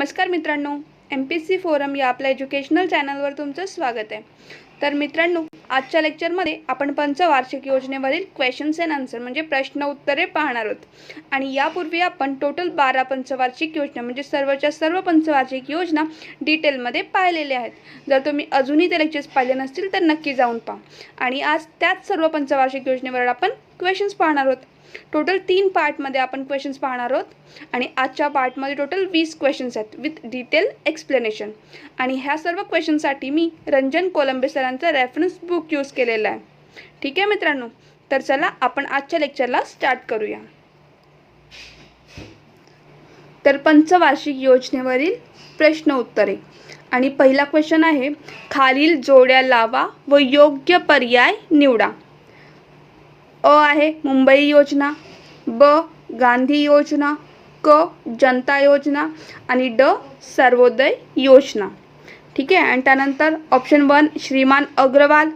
नमस्कार मित्रांनो, MPSC forum या आपल्या एज्युकेशनल चॅनलवर तुमचं स्वागत आहे। तर मित्रांनो, आजच्या लेक्चरमध्ये आपण पंचवार्षिक योजनेवरील क्वेश्चन्स अँड आन्सर म्हणजे प्रश्न उत्तरे पाहणार आहोत। आणि यापूर्वी आपण टोटल 12 पंचवार्षिक योजना म्हणजे सर्वच्या सर्व पंचवार्षिक योजना डिटेलमध्ये पाहिलेल्या आहेत। जर तुम्ही अजूनही ते लेक्चर्स पाहिले नसतील तर नक्की जाऊन पहा। आणि आज त्याच सर्व पंचवार्षिक योजनेवर आपण क्वेश्चन्स पाहणार आहोत। टोटल 3 पार्टमध्ये आपण क्वेश्चन्स पाहणार आहोत आणि आजच्या पार्टमध्ये टोटल 20 क्वेश्चन्स आहेत विथ डिटेल एक्सप्लेनेशन। आणि ह्या सर्व क्वेश्चनसाठी मी रंजन कोलंबे सरांचा रेफरन्स बुक यूज केलेला आहे। ठीक आहे मित्रांनो, तर चला आपण आजच्या लेक्चरला स्टार्ट करूया। तर पंचवार्षिक योजनेवरील प्रश्न उत्तरे आणि पहिला क्वेश्चन आहे, खालील जोड्या लावा व योग्य पर्याय निवडा। अ आहे मुंबई योजना, ब गांधी योजना, क जनता योजना आणि ड सर्वोदय योजना। ठीक आहे। आणि त्यानंतर ऑप्शन 1 श्रीमान अग्रवाल,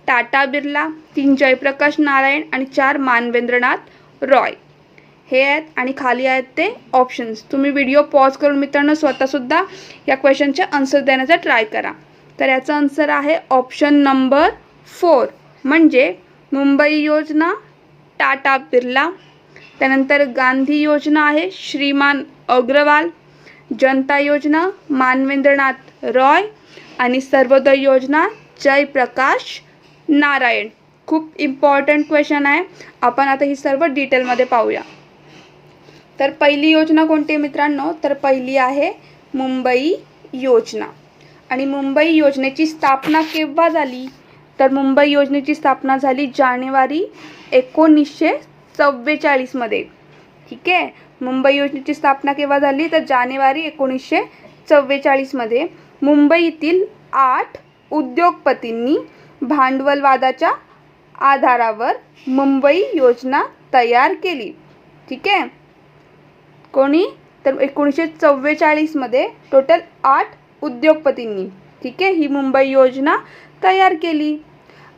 टाटा बिर्ला, 3 जयप्रकाश नारायण आणि 4 मानवेंद्रनाथ रॉय हे आहेत। आणि खाली आहेत ते ऑप्शन्स। तुम्ही व्हिडिओ पॉज करून मित्रांनो स्वतःसुद्धा या क्वेश्चनचे आन्सर देण्याचा ट्राय करा। तर याचा आन्सर आहे ऑप्शन नंबर 4 म्हणजे मुंबई योजना टाटा बिर्ला, त्यानंतर गांधी योजना आहे श्रीमान अग्रवाल, जनता योजना मानवेंद्रनाथ रॉय आणि सर्वोदय योजना जयप्रकाश नारायण। खूप इम्पॉर्टंट क्वेश्चन आहे, आपण आता ही सर्व डिटेलमध्ये पाहूया। तर पहिली योजना कोणती आहे मित्रांनो? तर पहिली आहे मुंबई योजना। आणि मुंबई योजनेची स्थापना केव्हा झाली? तर मुंबई योजनेची स्थापना झाली जानेवारी 1944 मध्ये। ठीक आहे। मुंबई योजनेची स्थापना केव्हा झाली? तर जानेवारी 1944 मध्ये मुंबईतील 8 उद्योगपतींनी भांडवलवादाच्या आधारावर मुंबई योजना तयार केली। ठीक आहे। कोणी? तर 1944 मध्ये टोटल 8 उद्योगपतींनी ठीक आहे ही मुंबई योजना तयार केली।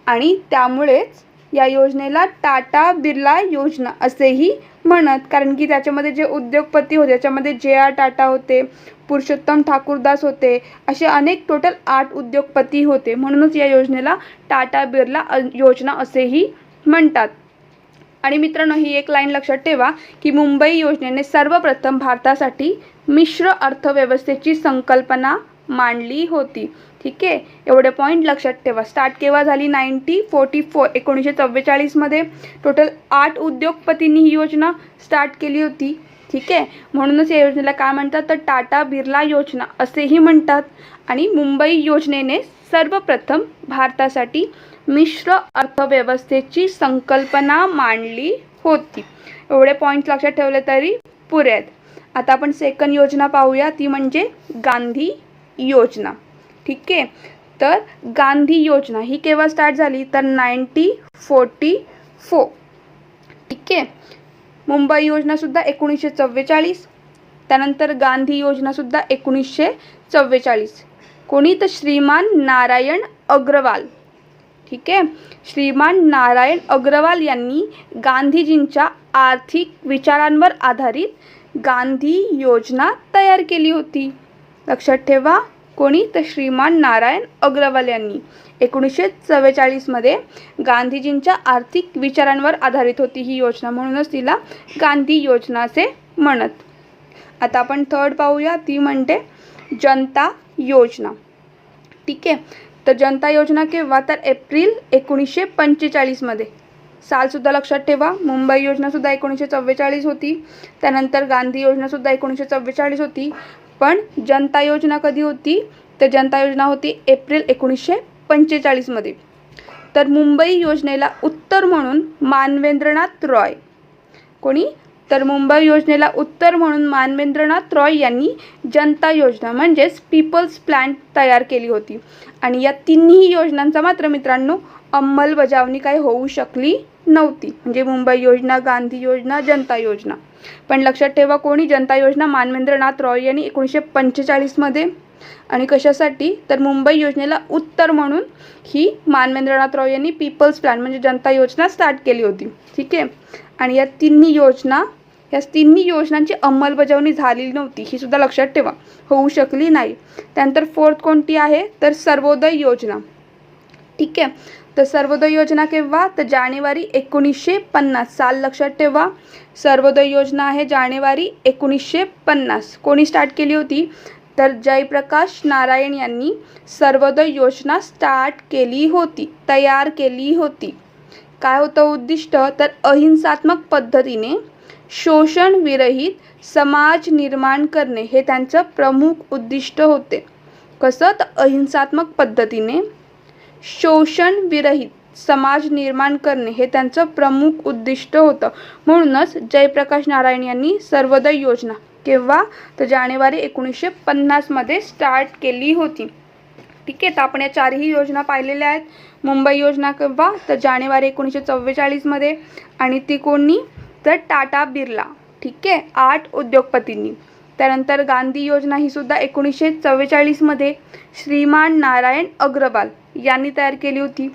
आणि त्यामुळेच या योजनेला टाटा बिर्ला योजना असेही म्हणत, कारण की त्याच्यामध्ये जे उद्योगपती होते त्याच्यामध्ये JR टाटा होते, पुरुषोत्तम ठाकूरदास होते, असे अनेक टोटल 8 उद्योगपती होते, म्हणूनच या योजनेला टाटा बिर्ला योजना असेही म्हणतात। आणि मित्रांनो, ही एक लाईन लक्षात ठेवा की मुंबई योजनेने सर्वप्रथम भारतासाठी मिश्र अर्थव्यवस्थेची संकल्पना मांडली होती। ठीक आहे। एवढे पॉईंट लक्षात ठेवा। स्टार्ट केव्हा झाली? 1944 मध्ये टोटल 8 उद्योगपतींनी ही योजना स्टार्ट केली होती। ठीक आहे। म्हणूनच या योजनेला काय म्हणतात? तर टाटा बिर्ला योजना असेही म्हणतात। आणि मुंबई योजनेने सर्वप्रथम भारतासाठी मिश्र अर्थव्यवस्थेची संकल्पना मांडली होती। एवढे पॉईंट लक्षात ठेवले तरी पुरे आहेत। आता आपण सेकंड योजना पाहूया, ती म्हणजे गांधी योजना। ठीक आहे। तर गांधी योजना ही केव्हा स्टार्ट झाली? तर 1944। ठीक आहे। मुंबई योजना सुद्धा 1944, त्यानंतर गांधी योजना सुद्धा 1944। कोणी? तर श्रीमान नारायण अग्रवाल। ठीक आहे। श्रीमान नारायण अग्रवाल यांनी गांधीजींच्या आर्थिक विचारांवर आधारित गांधी योजना तयार केली होती। लक्षात ठेवा, कोणी? तर श्रीमान नारायण अग्रवाल यांनी 1944 मध्ये गांधीजींच्या आर्थिक विचारांवर आधारित होती ही योजना, म्हणूनच तिला गांधी योजना असे म्हणत। आता आपण थर्ड पाहूया, ती म्हणजे जनता योजना। ठीक आहे। तर जनता योजना केव्हा? तर एप्रिल 1945 मध्ये। सालसुद्धा लक्षात ठेवा। मुंबई योजनासुद्धा 1944 होती, त्यानंतर गांधी योजनासुद्धा 1944 होती, पण जनता योजना कधी होती? तर जनता योजना होती एप्रिल 1945 मध्ये। तर मुंबई योजनेला उत्तर म्हणून मानवेंद्रनाथ रॉय। कोणी? तर मुंबई योजनेला उत्तर म्हणून मानवेंद्रनाथ रॉय यांनी जनता योजना म्हणजेच पीपल्स प्लॅन तयार केली होती। आणि या तिन्ही योजनांचा मात्र मित्रांनो अंमलबजावणी काही होऊ शकली नव्हती, म्हणजे मुंबई योजना, गांधी योजना, जनता योजना। पण लक्षात ठेवा, कोणी? जनता योजना मानवेंद्रनाथ रॉय यांनी 1945 मध्ये। आणि कशासाठी? तर मुंबई योजनेला उत्तर म्हणून ही मानवेंद्रनाथ रॉय यांनी पीपल्स प्लॅन म्हणजे जनता योजना स्टार्ट केली होती। ठीक आहे। आणि या तिन्ही योजना या तिन्ही योजनांची अंमलबजावणी झालेली नव्हती, ही सुद्धा लक्षात ठेवा, होऊ शकली नाही. त्यानंतर फोर्थ कोणती आहे तर सर्वोदय योजना. ठीक आहे, तर सर्वोदय योजना केव्हा तर जानेवारी 1950 साल लक्षात ठेवा. सर्वोदय योजना आहे जानेवारी 1950. कोणी स्टार्ट केली होती तर जयप्रकाश नारायण यांनी सर्वोदय योजना स्टार्ट केली होती, तयार केली होती. काय होतं उद्दिष्ट तर अहिंसात्मक पद्धतीने शोषण विरहित समाज निर्माण करणे हे त्यांचं प्रमुख उद्दिष्ट होते. कसं तर अहिंसात्मक पद्धतीने शोषण विरहित समाज निर्माण करणे हे त्यांचं प्रमुख उद्दिष्ट होतं. म्हणूनच जयप्रकाश नारायण यांनी सर्वोदय योजना केव्हा तर जानेवारी 1950 मध्ये स्टार्ट केली होती. ठीक आहे, तर आपण या चारही योजना पाहिलेल्या आहेत. मुंबई योजना केव्हा तर जानेवारी 1944 मध्ये, आणि ती कोणी तर टाटा बिर्ला. ठीक आहे, 8 उद्योगपतींनी. त्यानंतर गांधी योजना ही सुद्धा 1944 मध्ये श्रीमान नारायण अग्रवाल यांनी तयार केली होती.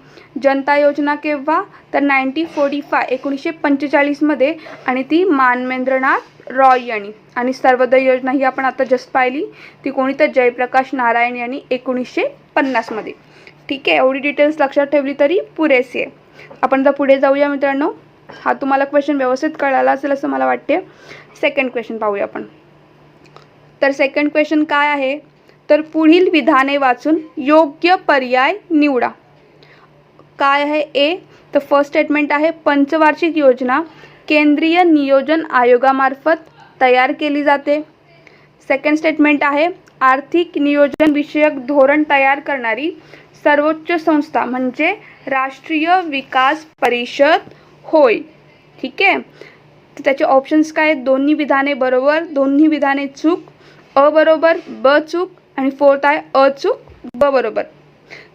जनता योजना केव्हा तर 1945 मध्ये, आणि ती मानवेंद्रनाथ रॉय यांनी. आणि सर्वोदय योजना ही आपण आता जस्ट पाहिली, ती कोणी तर जयप्रकाश नारायण यांनी 1950 मध्ये. ठीक आहे, एवढी डिटेल्स लक्षात ठेवली तरी पुरेसे आहे. आपण आता पुढे जाऊया मित्रांनो. हा तुम्हाला क्वेश्चन व्यवस्थित कळाला असेल असं मला वाटते. सेकंड क्वेश्चन पाहूया आपण. तर सेकंड क्वेश्चन काय आहे तर पुढील विधाने वाचून योग्य पर्याय निवडा. काय आहे ए तर फर्स्ट स्टेटमेंट आहे पंचवार्षिक योजना केंद्रीय नियोजन आयोगामार्फत तयार केली जाते. सेकंड स्टेटमेंट आहे आर्थिक नियोजन विषयक धोरण तयार करणारी सर्वोच्च संस्था म्हणजे राष्ट्रीय विकास परिषद होय. ठीक आहे, तर त्याचे ऑप्शन्स काय आहेत, दोन्ही विधाने बरोबर, दोन्ही विधाने चूक, अ बरोबर, ब चूक, आणि फोर्थ आहे अचूक, ब बरोबर.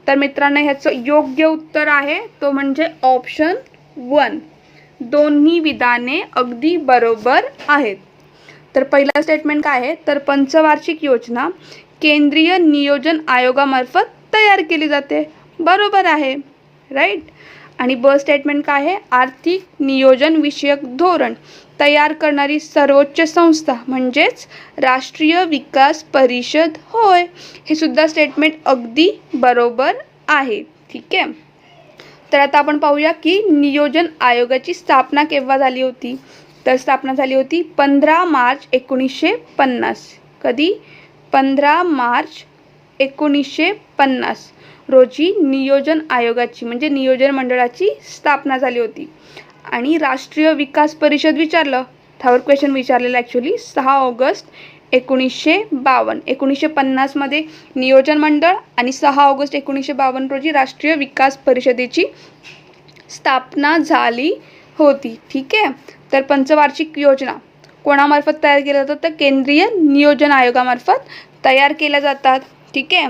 तर मित्रांनो ह्याचं योग्य उत्तर आहे तो म्हणजे ऑप्शन 1, दोन्ही विधाने अगदी बरोबर आहेत. तर पहिला स्टेटमेंट काय आहे तर पंचवार्षिक योजना केंद्रीय नियोजन आयोगामार्फत तयार केली जाते, बरोबर आहे, राईट. आणि ब स्टेटमेंट काय आहे आर्थिक नियोजन विषयक धोरण तयार करणारी सर्वोच्च संस्था म्हणजेच राष्ट्रीय विकास परिषद होय. हे सुद्धा स्टेटमेंट अगदी बरोबर आहे. ठीक आहे, तर आता आपण पाहूया की नियोजन आयोगाची स्थापना केव्हा झाली होती. तर स्थापना झाली होती 15 मार्च 1950. कधी 15 मार्च 1950 रोजी नियोजन आयोगाची म्हणजे नियोजन मंडळाची स्थापना झाली होती. आणि राष्ट्रीय विकास परिषद विचारलं, त्यावर क्वेश्चन विचारलेला ॲक्च्युली 6 ऑगस्ट 1952. 1950 मध्ये नियोजन मंडळ आणि 6 ऑगस्ट 1952 रोजी राष्ट्रीय विकास परिषदेची स्थापना झाली होती. ठीक आहे, तर पंचवार्षिक योजना कोणामार्फत तयार केल्या जातात तर केंद्रीय नियोजन आयोगामार्फत तयार केल्या जातात. ठीक आहे,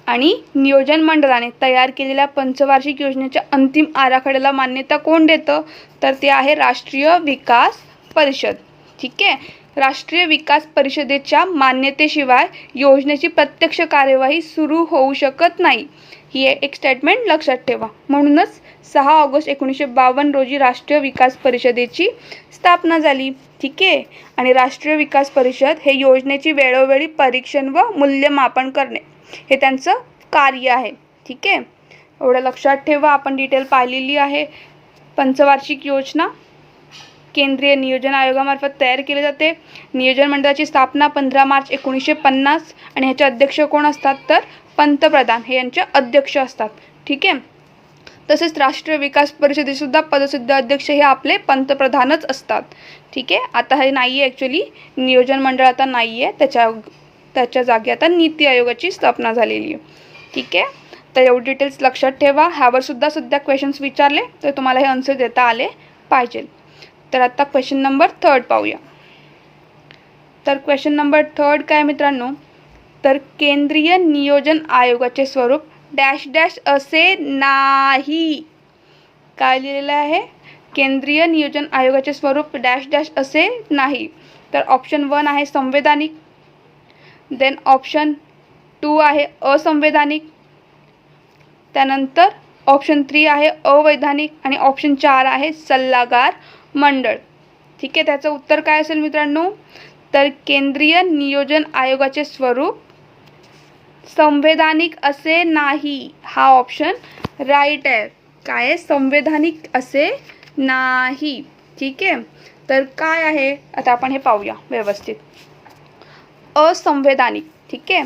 आणि नियोजन मंडळाने तयार केलेल्या पंचवार्षिक योजनेच्या अंतिम आराखड्याला मान्यता कोण देतं तर ते आहे राष्ट्रीय विकास परिषद. ठीक आहे, राष्ट्रीय विकास परिषदेच्या मान्यतेशिवाय योजनेची प्रत्यक्ष कार्यवाही सुरू होऊ शकत नाही, ही एक स्टेटमेंट लक्षात ठेवा. म्हणूनच 6 ऑगस्ट 1952 रोजी राष्ट्रीय विकास परिषदेची स्थापना झाली. ठीक आहे, आणि राष्ट्रीय विकास परिषद हे योजनेची वेळोवेळी परीक्षण व मूल्यमापन करणे हे त्यांचं कार्य आहे. ठीक आहे, एवढं लक्षात ठेवा. आपण डिटेल पाहिलेली आहे. पंचवार्षिक योजना केंद्रीय नियोजन आयोगामार्फत तयार केली जाते. नियोजन मंडळाची स्थापना 15 मार्च 1950 आणि ह्याचे अध्यक्ष कोण असतात तर पंतप्रधान हे यांचे अध्यक्ष असतात. ठीक आहे, तसेच राष्ट्रीय विकास परिषदेसुद्धा पदसिद्ध अध्यक्ष हे आपले पंतप्रधानच असतात. ठीक आहे, आता हे नाही आहे ॲक्च्युली, नियोजन मंडळ आता नाही आहे, त्याच्या जागी आता नीती आयोगाची स्थापना झालेली आहे. ठीक आहे, तर एवढी डिटेल्स लक्षात ठेवा. ह्यावर सुद्धा सध्या क्वेश्चन्स विचारले तर तुम्हाला हे आन्सर देता आले पाहिजे. तर आता क्वेश्चन नंबर 3 पाहूया. तर क्वेश्चन नंबर 3 काय मित्रांनो तर केंद्रीय नियोजन आयोगाचे स्वरूप डॅश डॅश असे नाही. काय लिहिलेलं आहे केंद्रीय नियोजन आयोगाचे स्वरूप डॅश डॅश असे नाही. तर ऑप्शन 1 आहे संवैधानिक, देन ऑप्शन 2 आहे असंवैधानिक, त्यानंतर ऑप्शन 3 आहे अवैधानिक, आणि ऑप्शन 4 आहे सल्लागार मंडळ. ठीक आहे, त्याचं उत्तर काय असेल मित्रांनो? तर केंद्रीय नियोजन आयोगाचे स्वरूप संवैधानिक असे नाही, हा ऑप्शन राईट आहे. काय आहे? संवैधानिक असे नाही. ठीक आहे, तर काय आहे आता आपण हे पाहूया व्यवस्थित. असंवैधानिक. ठीक आहे,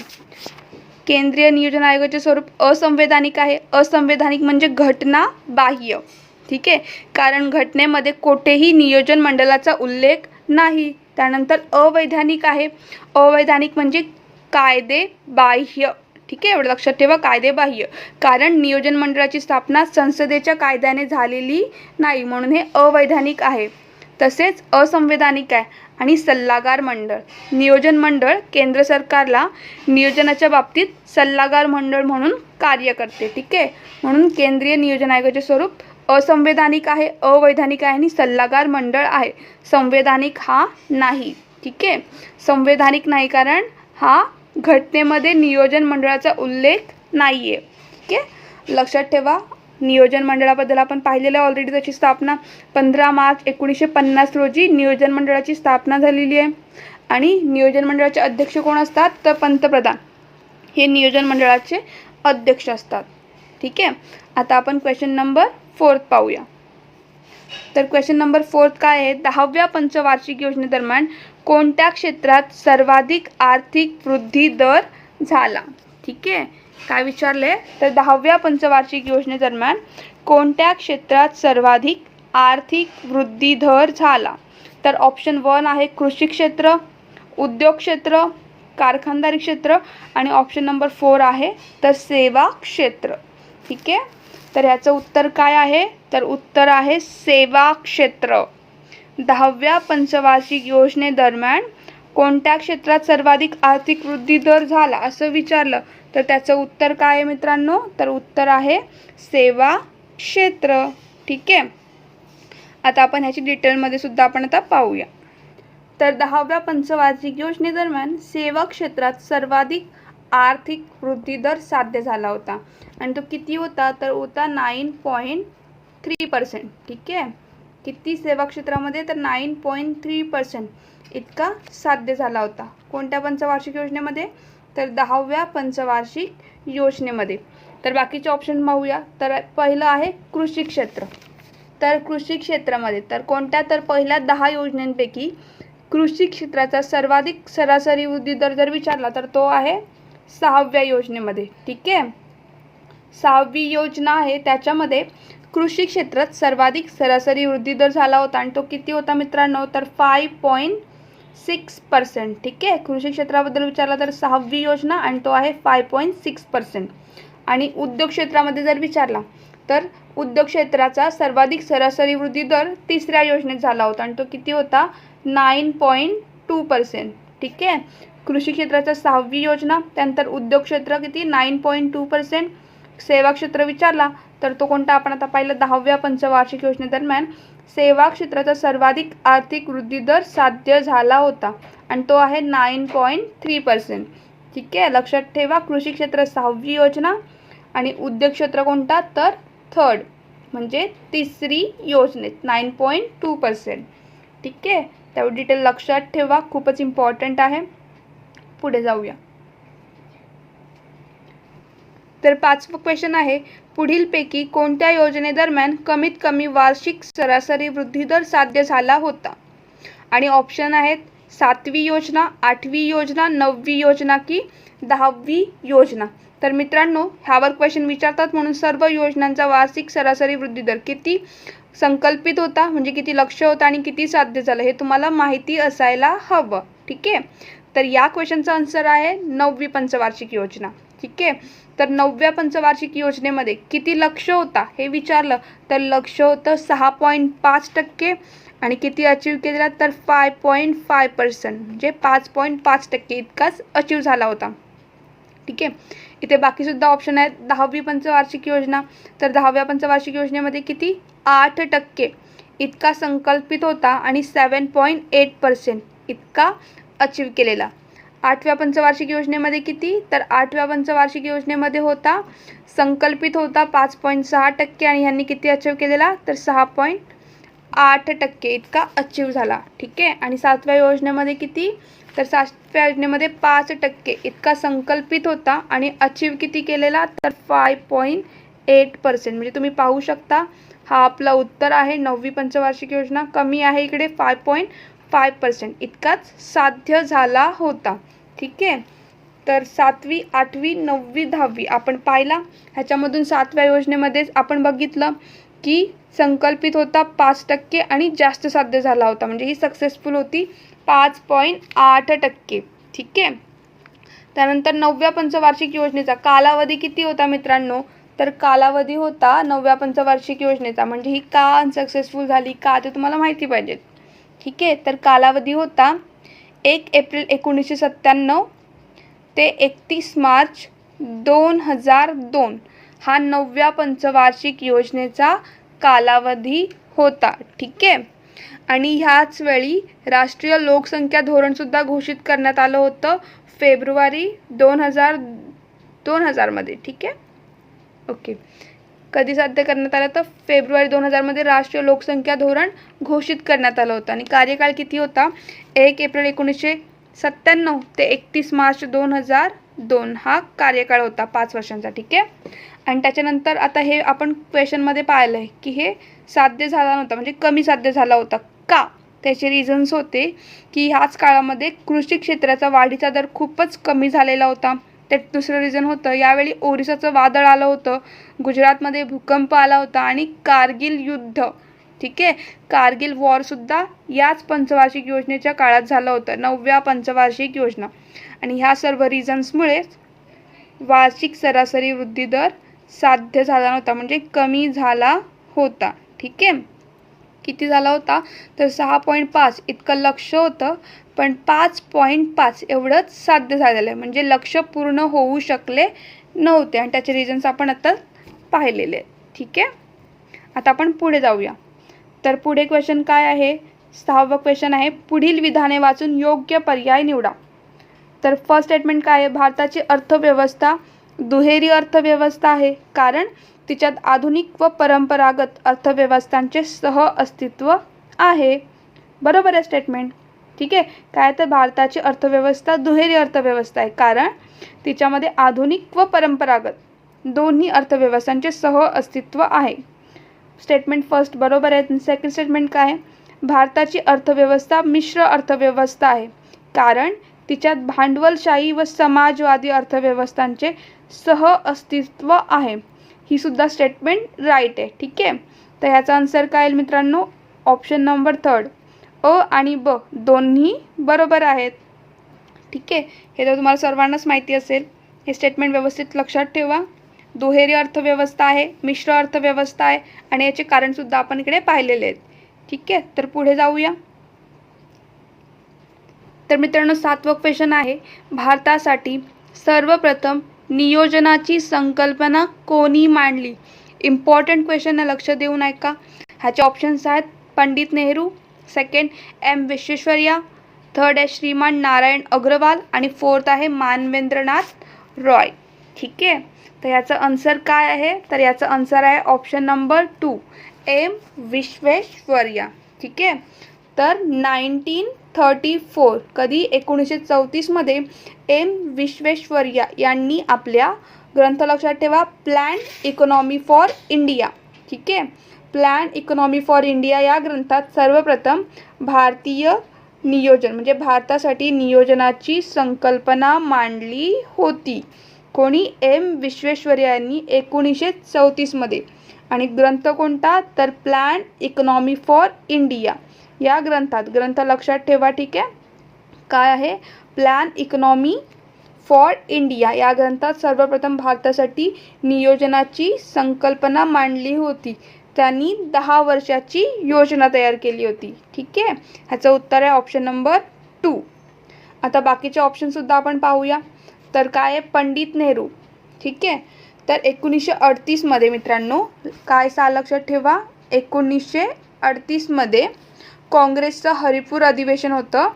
केंद्रीय नियोजन आयोगाचे स्वरूप असंवैधानिक आहे. असंवैधानिक म्हणजे घटना बाह्य. ठीक आहे, कारण घटनेमध्ये कोठेही नियोजन मंडळाचा उल्लेख नाही. त्यानंतर अवैधानिक आहे. अवैधानिक म्हणजे कायदे बाह्य. ठीक आहे, एवढं लक्षात ठेवा, कायदे बाह्य, कारण नियोजन मंडळाची स्थापना संसदेच्या कायद्याने झालेली नाही, म्हणून हे अवैधानिक आहे. तसेच असंवैधानिक आहे. आणि सल्लागार मंडळ. नियोजन मंडळ केंद्र सरकारला नियोजनाच्या बाबतीत सल्लागार मंडळ म्हणून कार्य करते. ठीक आहे, म्हणून केंद्रीय नियोजन आयोगाचे स्वरूप असंवैधानिक आहे, अवैधानिक आहे आणि सल्लागार मंडळ आहे. संवैधानिक हा नाही. ठीक आहे, संवैधानिक नाही कारण हा घटनेमध्ये नियोजन मंडळाचा उल्लेख नाही आहे. ठीक आहे, लक्षात ठेवा. नियोजन मंडळाबद्दल आपण पाहिलेलं आहे ऑलरेडी. त्याची स्थापना 15 मार्च 1950 रोजी नियोजन मंडळाची स्थापना झालेली आहे. आणि नियोजन मंडळाचे अध्यक्ष कोण असतात? तर पंतप्रधान हे नियोजन मंडळाचे अध्यक्ष असतात. ठीक आहे, आता आपण क्वेश्चन नंबर 4 पाहूया. तर क्वेश्चन नंबर 4 काय आहे? 10व्या पंचवार्षिक योजनेदरम्यान कोणत्या क्षेत्रात सर्वाधिक आर्थिक वृद्धी दर झाला? ठीक आहे, काय विचारले? तर 10व्या पंचवार्षिक योजनेदरम्यान कोणत्या क्षेत्रात सर्वाधिक आर्थिक वृद्धी दर झाला? तर ऑप्शन 1 आहे कृषी क्षेत्र, उद्योग क्षेत्र, कारखानदारी क्षेत्र आणि ऑप्शन नंबर 4 आहे तर सेवा क्षेत्र. ठीक आहे, तर ह्याचं उत्तर काय आहे? तर उत्तर आहे सेवा क्षेत्र. 10व्या पंचवार्षिक योजनेदरम्यान कोणत्या क्षेत्रात सर्वाधिक आर्थिक वृद्धी दर झाला असं विचारलं तर त्याचं उत्तर काय आहे मित्रांनो? तर उत्तर आहे सेवा क्षेत्र. ठीक आहे, आता आपण ह्याची डिटेलमध्ये सुद्धा आपण आता पाहूया. तर 10व्या पंचवार्षिक योजनेदरम्यान सेवा क्षेत्रात सर्वाधिक आर्थिक वृद्धी दर साध्य झाला होता आणि तो किती होता? तर होता 9.3%. ठीक आहे, किती सेवा क्षेत्रामध्ये? तर 9.3% इतका साध्य झाला होता. कोणत्या पंचवार्षिक योजनेमध्ये? तर 10व्या पंचवार्षिक योजनेमध्ये. तर बाकीचे ऑप्शन पाहूया. तर पहिलं आहे कृषी क्षेत्र. तर कृषी क्षेत्रामध्ये तर कोणत्या? तर पहिल्या 10 योजनांपैकी कृषी क्षेत्राचा सर्वाधिक सरासरी वृद्धी दर जर विचारला तर तो आहे 6व्या योजनेमध्ये. ठीक आहे, 6वी योजना आहे त्याच्यामध्ये कृषी क्षेत्रात सर्वाधिक सरासरी वृद्धी दर झाला होता आणि तो किती होता मित्रांनो? तर 5.6%. ठीक आहे, कृषी क्षेत्राबद्दल विचारला तर 6वी योजना आणि तो आहे 5.6%. आणि उद्योग क्षेत्रामध्ये जर विचारला तर उद्योग क्षेत्राचा सर्वाधिक सरासरी वृद्धी दर 3ऱ्या योजनेत झाला होता आणि तो किती होता? 9.2%. ठीक आहे, कृषी क्षेत्राचा 6वी योजना, त्यानंतर उद्योग क्षेत्र किती? 9.2%. सेवा क्षेत्र विचारला तर तो कोणता? आपण आता पाहिलं 10व्या पंचवार्षिक योजनेदरम्यान सेवा क्षेत्राचा सर्वाधिक आर्थिक वृद्धी दर साध्य झाला होता आणि तो आहे 9.3%. ठीक आहे, लक्षात ठेवा. कृषी क्षेत्र 6वी योजना आणि उद्योग क्षेत्र कोणता? तर 3rd म्हणजे 3री योजनेत 9.2%. ठीक आहे, त्यावर डिटेल लक्षात ठेवा, खूपच इम्पॉर्टंट आहे. पुढे जाऊया. तर 5वं क्वेश्चन आहे पुढीलपैकी कोणत्या योजनेदरम्यान कमीत कमी वार्षिक सरासरी वृद्धी दर साध्य झाला होता? आणि ऑप्शन आहेत 7वी योजना, 8वी योजना, 9वी योजना की 10वी योजना. तर मित्रांनो ह्यावर क्वेश्चन विचारतात म्हणून सर्व योजनांचा वार्षिक सरासरी वृद्धी दर किती संकल्पित होता म्हणजे किती लक्ष्य होता आणि किती साध्य झालं हे तुम्हाला माहिती असायला हवं. ठीक आहे, तर या क्वेश्चनचा आन्सर आहे 9वी पंचवार्षिक योजना. ठीक आहे, तर 9व्या पंचवार्षिक योजनेमध्ये किती लक्ष्य होता हे विचारलं तर लक्ष्य होतं 6.5% आणि किती अचीव केलेला तर 5.5% म्हणजे 5.5% इतकाच अचीव झाला होता. ठीक आहे, इथे बाकीसुद्धा ऑप्शन आहेत. 10वी पंचवार्षिक योजना तर 10व्या पंचवार्षिक योजनेमध्ये किती 8% इतका संकल्पित होता आणि 7.8% इतका अचीव केलेला. 8व्या पंचवार्षिक योजनेमध्ये किती तर 8व्या पंचवार्षिक योजनेमध्ये होता संकल्पित होता 5.6% आणि ह्यांनी किती अचीव केलेला तर 8% इतका अचीव झाला. ठीक आहे. आणि 7व्या योजनेमध्ये किती, तर 7व्या योजनेमध्ये 5% इतका संकल्पित होता आणि अचीव किती केलेला, तर 5.8%. म्हणजे तुम्ही पाहू शकता हा आपला उत्तर आहे. 9वी पंचवार्षिक योजना कमी आहे इकडे, 5.5% इतकाच साध्य झाला होता. ठीक आहे. तर 7वी, 8वी, 9वी, 10वी आपण पाहिला. ह्याच्यामधून 7व्या योजनेमध्येच आपण बघितलं की संकल्पित होता 5% आणि जास्त साध्य झाला होता, म्हणजे ही सक्सेसफुल होती 5.8%. ठीक आहे. त्यानंतर 9व्या पंचवार्षिक योजनेचा कालावधी किती होता मित्रांनो, तर कालावधी होता 9व्या पंचवार्षिक योजनेचा, म्हणजे ही का अनसक्सेसफुल झाली का ते तुम्हाला माहिती पाहिजे. ठीक आहे. तर कालावधी होता 1 एप्रिल 1997 ते 31 मार्च 2002 हा 9व्या पंचवार्षिक योजनेचा कालावधी होता. ठीक आहे. आणि ह्याच वेळी राष्ट्रीय लोकसंख्या धोरणसुद्धा घोषित करण्यात आलं होतं फेब्रुवारी 2000 मध्ये. ठीक आहे. ओके. कधी साध्य करण्यात आलं, तर फेब्रुवारी 2000 मध्ये राष्ट्रीय लोकसंख्या धोरण घोषित करण्यात आलं होतं. आणि कार्यकाळ किती होता, 1 एप्रिल 1997 ते 31 मार्च 2002 हा कार्यकाळ होता 5 वर्षांचा. ठीक आहे. आणि त्याच्यानंतर आता हे आपण क्वेश्चनमध्ये पाहिलं आहे की हे साध्य झाला नव्हता, म्हणजे कमी साध्य झाला होता का, त्याचे रिझन्स होते की ह्याच काळामध्ये कृषी क्षेत्राचा वाढीचा दर खूपच कमी झालेला होता. त्यात दुसरं रिझन होतं, यावेळी ओरिसाचं वादळ आलं होतं, गुजरातमध्ये भूकंप आला होता आणि कारगिल युद्ध. ठीक आहे. कारगिल वॉरसुद्धा याच पंचवार्षिक योजनेच्या काळात झालं होतं, 9व्या पंचवार्षिक योजना. आणि ह्या सर्व रिझन्समुळे वार्षिक सरासरी वृद्धी दर साध्य झाला नव्हता, म्हणजे कमी झाला होता. ठीक आहे. किती झाला होता, तर 6.5 इतकं लक्ष्य होतं, पण 5.5 एवढंच साध्य झालेलं आहे, म्हणजे लक्ष्य पूर्ण होऊ शकले नव्हते. आणि त्याचे रिझन्स आपण आता पाहिलेले आहेत. ठीक आहे. आता आपण पुढे जाऊया. तर पुढे क्वेश्चन काय आहे, 6वं क्वेश्चन आहे, पुढील विधाने वाचून योग्य पर्याय निवडा. तर फर्स्ट स्टेटमेंट काय आहे, भारताची अर्थव्यवस्था दुहेरी अर्थव्यवस्था आहे, कारण तिच्यात आधुनिक व परंपरागत अर्थव्यवस्थांचे सह अस्तित्व आहे. बरोबर आहे स्टेटमेंट. ठीक आहे. काय, तर भारताची अर्थव्यवस्था दुहेरी अर्थव्यवस्था आहे, कारण तिच्यामध्ये आधुनिक व परंपरागत दोन्ही अर्थव्यवस्थांचे सह अस्तित्व आहे. स्टेटमेंट फर्स्ट बरोबर आहे. सेकंड स्टेटमेंट काय आहे, भारताची अर्थव्यवस्था मिश्र अर्थव्यवस्था आहे, कारण तिच्यात भांडवलशाही व समाजवादी अर्थव्यवस्थांचे सह अस्तित्व आहे. ही सुद्धा स्टेटमेंट राईट आहे. ठीक आहे. तर ह्याचा आन्सर काय येईल मित्रांनो, ऑप्शन नंबर 3 अ आणि ब दोन्ही बरोबर आहेत. ठीक आहे. हे तर तुम्हाला सर्वांनाच माहिती असेल. हे स्टेटमेंट व्यवस्थित लक्षात ठेवा. दुहेरी अर्थव्यवस्था आहे, मिश्र अर्थव्यवस्था आहे आणि याचे कारणसुद्धा आपण इकडे पाहिलेले आहेत. ठीक आहे. तर पुढे जाऊया. तर मित्रांनो 7वं क्वेश्चन आहे, भारतासाठी सर्वप्रथम नियोजनाची संकल्पना कोणी मांडली. इम्पॉर्टंट क्वेश्चन आहे, लक्ष देऊन ऐका. ह्याचे ऑप्शन्स आहेत Pandit Nehru, second M Visvesvaraya, third आहे श्रीमान नारायण अग्रवाल आणि फोर्थ आहे मानवेंद्रनाथ रॉय. ठीक आहे. तर याचं आन्सर काय आहे, तर याचं आन्सर आहे ऑप्शन नंबर 2 एम विश्वेश्वरय्या. ठीक आहे. तर 1934 कधी 1934 मध्ये एम विश्वेश्वरय्या यांनी आपल्या ग्रंथ, लक्षात ठेवा, प्लॅन इकॉनॉमी फॉर इंडिया. ठीक आहे. प्लॅन इकॉनॉमी फॉर इंडिया या ग्रंथात सर्वप्रथम भारतीय नियोजन म्हणजे भारतासाठी नियोजनाची संकल्पना मांडली होती. कोणी, एम विश्वेश्वरय्या यांनी 1934 मध्ये. आणि ग्रंथ कोणता, तर प्लॅन इकॉनॉमी फॉर इंडिया या ग्रंथात. ग्रंथ लक्षात ठेवा. ठीक आहे. काय आहे, प्लॅन इकॉनॉमी फॉर इंडिया या ग्रंथात सर्वप्रथम भारतासाठी नियोजनाची संकल्पना मांडली होती. त्यांनी 10 वर्षाची योजना तयार केली होती. ठीक आहे. ह्याचं उत्तर आहे ऑप्शन नंबर 2. आता बाकीचे ऑप्शनसुद्धा आपण पाहूया. तर काय आहे, पंडित नेहरू. ठीक आहे. तर 1938 मध्ये मित्रांनो, काय साल लक्षात ठेवा, 1938 मध्ये काँग्रेसचं हरिपूर अधिवेशन होतं.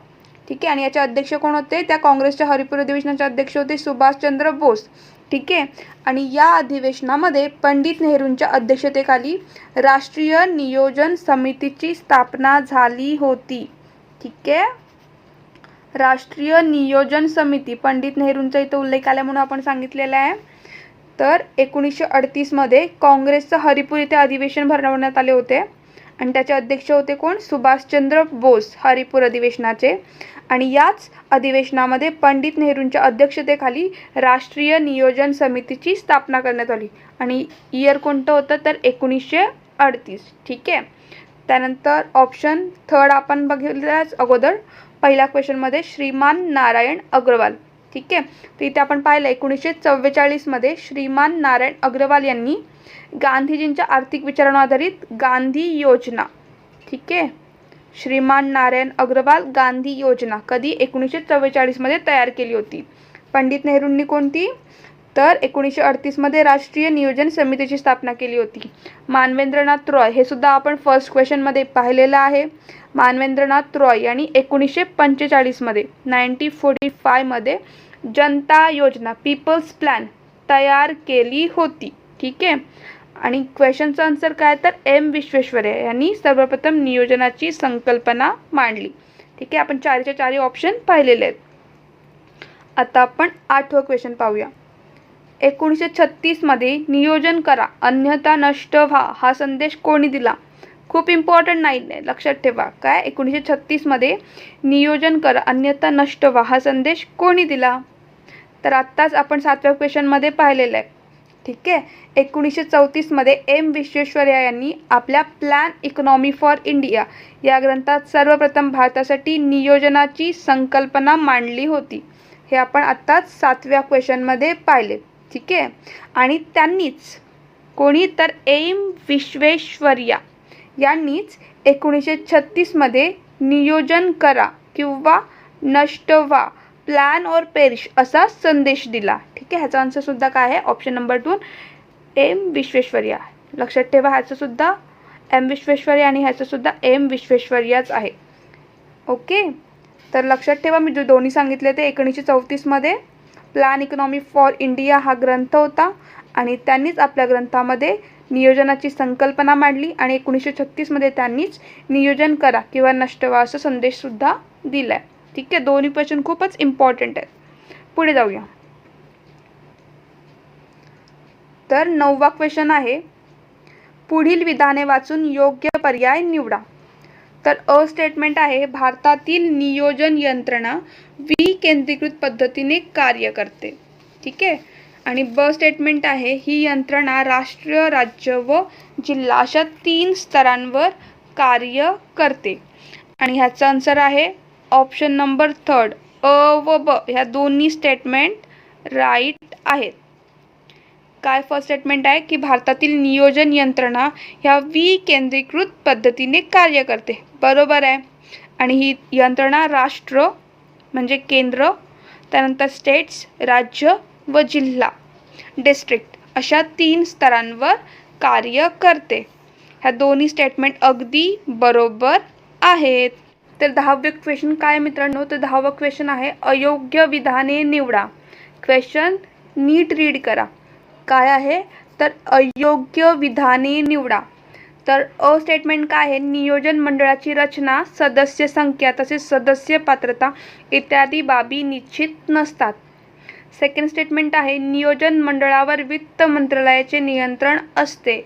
ठीक आहे. आणि याचे अध्यक्ष कोण होते, त्या काँग्रेसच्या हरिपूर अधिवेशनाचे अध्यक्ष होते सुभाषचंद्र बोस. ठीक आहे. आणि या अधिवेशनामध्ये पंडित नेहरूंच्या अध्यक्षतेखाली राष्ट्रीय नियोजन समितीची स्थापना झाली होती. ठीक आहे. राष्ट्रीय नियोजन समिती, पंडित नेहरूंचा इथं उल्लेख आला म्हणून आपण सांगितलेलं आहे. तर 1938 मध्ये काँग्रेसचं हरिपूर इथे अधिवेशन भरवण्यात आले होते आणि त्याचे अध्यक्ष होते कोण? सुभाषचंद्र बोस, हरिपूर अधिवेशनाचे. आणि याच अधिवेशनामध्ये पंडित नेहरूंच्या अध्यक्षतेखाली राष्ट्रीय नियोजन समितीची स्थापना करण्यात आली आणि इयर कोणतं होतं? तर 1938. ठीक आहे. त्यानंतर ऑप्शन थर्ड आपण बघितल्याच अगोदर पहिल्या क्वेश्चनमध्ये श्रीमान नारायण अग्रवाल. ठीक आहे. तर इथे आपण पाहिलं 1944 मध्ये श्रीमान नारायण अग्रवाल यांनी गांधीजींच्या आर्थिक विचारांवर आधारित गांधी योजना, ठीक आहे, श्रीमान नारायण अग्रवाल गांधी योजना कधी? 1944 मध्ये तयार केली होती. पंडित नेहरूंनी कोणती? तर 1938 मध्ये राष्ट्रीय नियोजन समितीची स्थापना केली होती. मानवेंद्रनाथ रॉय, हे सुद्धा आपण फर्स्ट क्वेश्चनमध्ये पाहिलेलं आहे. मानवेंद्रनाथ रॉय यांनी 1945 मध्ये 1945 मध्ये जनता योजना, पीपल्स प्लॅन तयार केली होती. ठीक आहे. आणि क्वेश्चनचा आन्सर काय? तर एम विश्वेश्वरय्या यांनी सर्वप्रथम नियोजनाची संकल्पना मांडली. ठीक आहे. आपण 4चे 4 ऑप्शन पाहिलेले आहेत. आता आपण 8वं क्वेश्चन पाहूया. 1936 मध्ये नियोजन करा अन्यथा नष्ट व्हा हा संदेश कोणी दिला? खूप इम्पॉर्टंट नाही, लक्षात ठेवा. काय? 1936 मध्ये नियोजन करा अन्यथा नष्ट व्हा हा संदेश कोणी दिला? तर आत्ताच आपण 7व्या क्वेश्चनमध्ये पाहिलेलं आहे. ठीक आहे. 1934 मध्ये एम विश्वेश्वरय्या यांनी आपल्या प्लॅन इकॉनॉमी फॉर इंडिया या ग्रंथात सर्वप्रथम भारतासाठी नियोजनाची संकल्पना मांडली होती. हे आपण आत्ताच 7व्या क्वेश्चनमध्ये पाहिले. ठीक आहे. आणि त्यांनीच कोणी? तर एम विश्वेश्वरय्या यांनीच 1936 मध्ये नियोजन करा किंवा नष्ट व्हा, प्लॅन और पेरिश असा संदेश दिला. ठीक आहे. ह्याचा आन्सर सुद्धा काय आहे? Option number 2 M Visvesvaraya. लक्षात ठेवा, ह्याचं सुद्धा एम विश्वेश्वरय्या आणि ह्याचं सुद्धा एम विश्वेश्वरय्याच आहे. ओके. तर लक्षात ठेवा, मी जो दोन्ही सांगितले ते 1934 मध्ये प्लॅन इकॉनॉमी फॉर इंडिया हा ग्रंथ होता आणि त्यांनीच आपल्या ग्रंथामध्ये नियोजनाची संकल्पना मांडली आणि 1936 मध्ये त्यांनीच नियोजन करा किंवा नष्ट व्हा असा संदेशसुद्धा दिला आहे. ठीक आहे. दोन्ही क्वेश्चन खूपच इम्पॉर्टंट आहेत. पुढे जाऊया. तर 9वा क्वेश्चन आहे, पुढील विधाने वाचून योग्य पर्याय निवडा. तर अ स्टेटमेंट आहे, भारतातील नियोजन यंत्रणा विकेंद्रीकृत पद्धतीने कार्य करते. ठीक आहे. आणि ब स्टेटमेंट आहे, ही यंत्रणा राष्ट्र, राज्य व जिल्हा अशा 3 स्तरांवर कार्य करते. आणि ह्याचा आन्सर आहे ऑप्शन नंबर 3 अ व ब ह्या दोन्ही स्टेटमेंट राईट आहेत. काय फर्स्ट स्टेटमेंट आहे की भारतातील नियोजन यंत्रणा ह्या विकेंद्रीकृत पद्धतीने कार्य करते, बरोबर आहे. आणि ही यंत्रणा राष्ट्र म्हणजे केंद्र, त्यानंतर स्टेट्स राज्य व जिल्हा डिस्ट्रिक्ट अशा 3 स्तरांवर कार्य करते. ह्या दोन्ही स्टेटमेंट अगदी बरोबर आहेत. तर 10वे क्वेश्चन काय मित्रांनो? तर 10वा क्वेश्चन आहे, अयोग्य विधाने निवडा. क्वेश्चन नीट रीड करा. काय आहे? तर अयोग्य विधाने निवडा. तर अ स्टेटमेंट काय आहे? नियोजन मंडळाची रचना, सदस्य संख्या तसेच सदस्य पात्रता इत्यादी बाबी निश्चित नसतात. सेकंड स्टेटमेंट आहे, नियोजन मंडळावर वित्त मंत्रालयाचे नियंत्रण असते.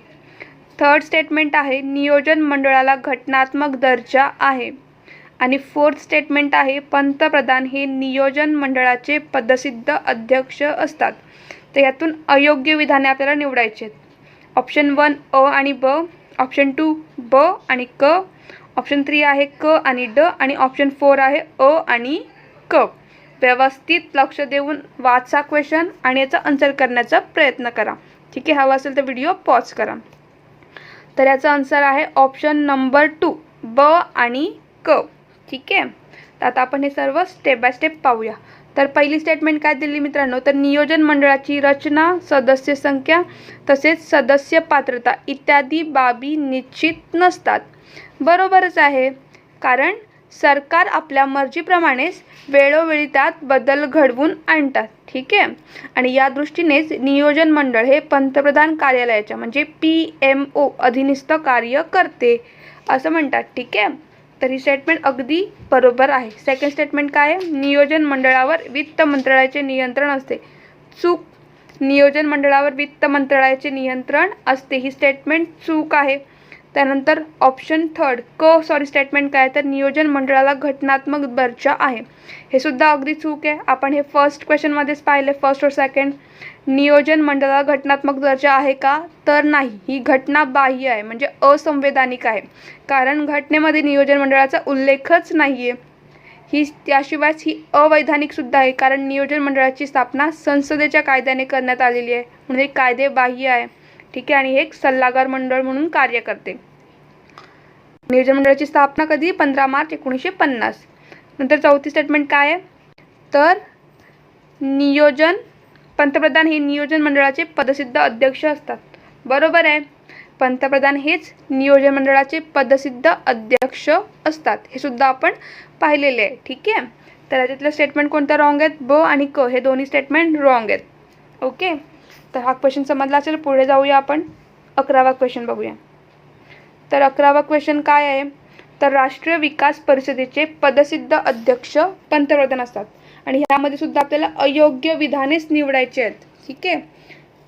थर्ड स्टेटमेंट आहे, नियोजन मंडळाला घटनात्मक दर्जा आहे. आणि फोर्थ स्टेटमेंट आहे, पंतप्रधान हे नियोजन मंडळाचे पदसिद्ध अध्यक्ष असतात. तर यातून अयोग्य विधाने आपल्याला निवडायचे आहेत. ऑप्शन 1 अ आणि ब, ऑप्शन 2 ब आणि क, ऑप्शन 3 आहे क आणि ड आणि ऑप्शन 4 आहे अ आणि क. व्यवस्थित लक्ष देऊन वाचा क्वेश्चन आणि याचा आन्सर करण्याचा प्रयत्न करा. ठीक आहे. हवा असेल तर व्हिडिओ पॉज करा. तर याचा आन्सर आहे ऑप्शन नंबर 2 ब आणि क. ठीक आहे. तर आता आपण हे सर्व स्टेप बाय स्टेप पाहूया. तर पहिली स्टेटमेंट काय दिली मित्रांनो? तर नियोजन मंडळाची रचना, सदस्य संख्या तसेच सदस्य पात्रता इत्यादी बाबी निश्चित नसतात. बरोबरच आहे, कारण सरकार आपल्या मर्जीप्रमाणेच वेळोवेळी त्यात बदल घडवून आणतात. ठीक आहे. आणि या दृष्टीनेच नियोजन मंडळ हे पंतप्रधान कार्यालयाच्या म्हणजे PMO अधीनस्थ कार्य करते असं म्हणतात. ठीक आहे. तर ही स्टेटमेंट अगदी बरोबर आहे. सेकंड स्टेटमेंट काय आहे? नियोजन मंडळावर वित्त मंत्रालयाचे नियंत्रण असते. चूक. नियोजन मंडळावर वित्त मंत्रालयाचे नियंत्रण असते ही स्टेटमेंट चूक आहे. त्यानंतर ऑप्शन थर्ड स्टेटमेंट काय तर नियोजन मंडळाला घटनात्मक दर्जा आहे. हे सुद्धा अगदी चूक आहे. आपण हे फर्स्ट क्वेश्चनमध्येच पाहिले, फर्स्ट और सेकंड. नियोजन मंडळाला घटनात्मक दर्जा आहे का? तर नाही. ही घटना बाह्य आहे म्हणजे असंवैधानिक आहे, कारण घटनेमध्ये नियोजन मंडळाचा उल्लेखच नाही आहे. त्याशिवायच ही अवैधानिक सुद्धा आहे, कारण नियोजन मंडळाची स्थापना संसदेच्या कायद्याने करण्यात आलेली आहे, म्हणजे कायदे बाह्य आहे. ठीक आहे. आणि हे एक सल्लागार मंडळ म्हणून कार्य करते. नियोजन मंडळाची स्थापना कधी? 15 मार्च 1950. नंतर चौथी स्टेटमेंट काय आहे तर पंतप्रधान हे नियोजन मंडळाचे पदसिद्ध अध्यक्ष असतात. बरोबर आहे. पंतप्रधान हेच नियोजन मंडळाचे पदसिद्ध अध्यक्ष असतात. हे सुद्धा आपण पाहिलेले आहे. ठीक आहे. तर याच्यातले स्टेटमेंट कोणत्या रॉंग आहेत? ब आणि क हे दोन्ही स्टेटमेंट रॉंग आहेत. ओके. तर हा क्वेश्चन समजला असेल. पुढे जाऊया आपण 11वा क्वेश्चन बघूया. तर 11वा क्वेश्चन काय आहे तर राष्ट्रीय विकास परिषदेचे पदसिद्ध अध्यक्ष पंतप्रधान असतात आणि ह्यामध्ये सुद्धा आपल्याला अयोग्य विधानेच निवडायचे आहेत. ठीक आहे.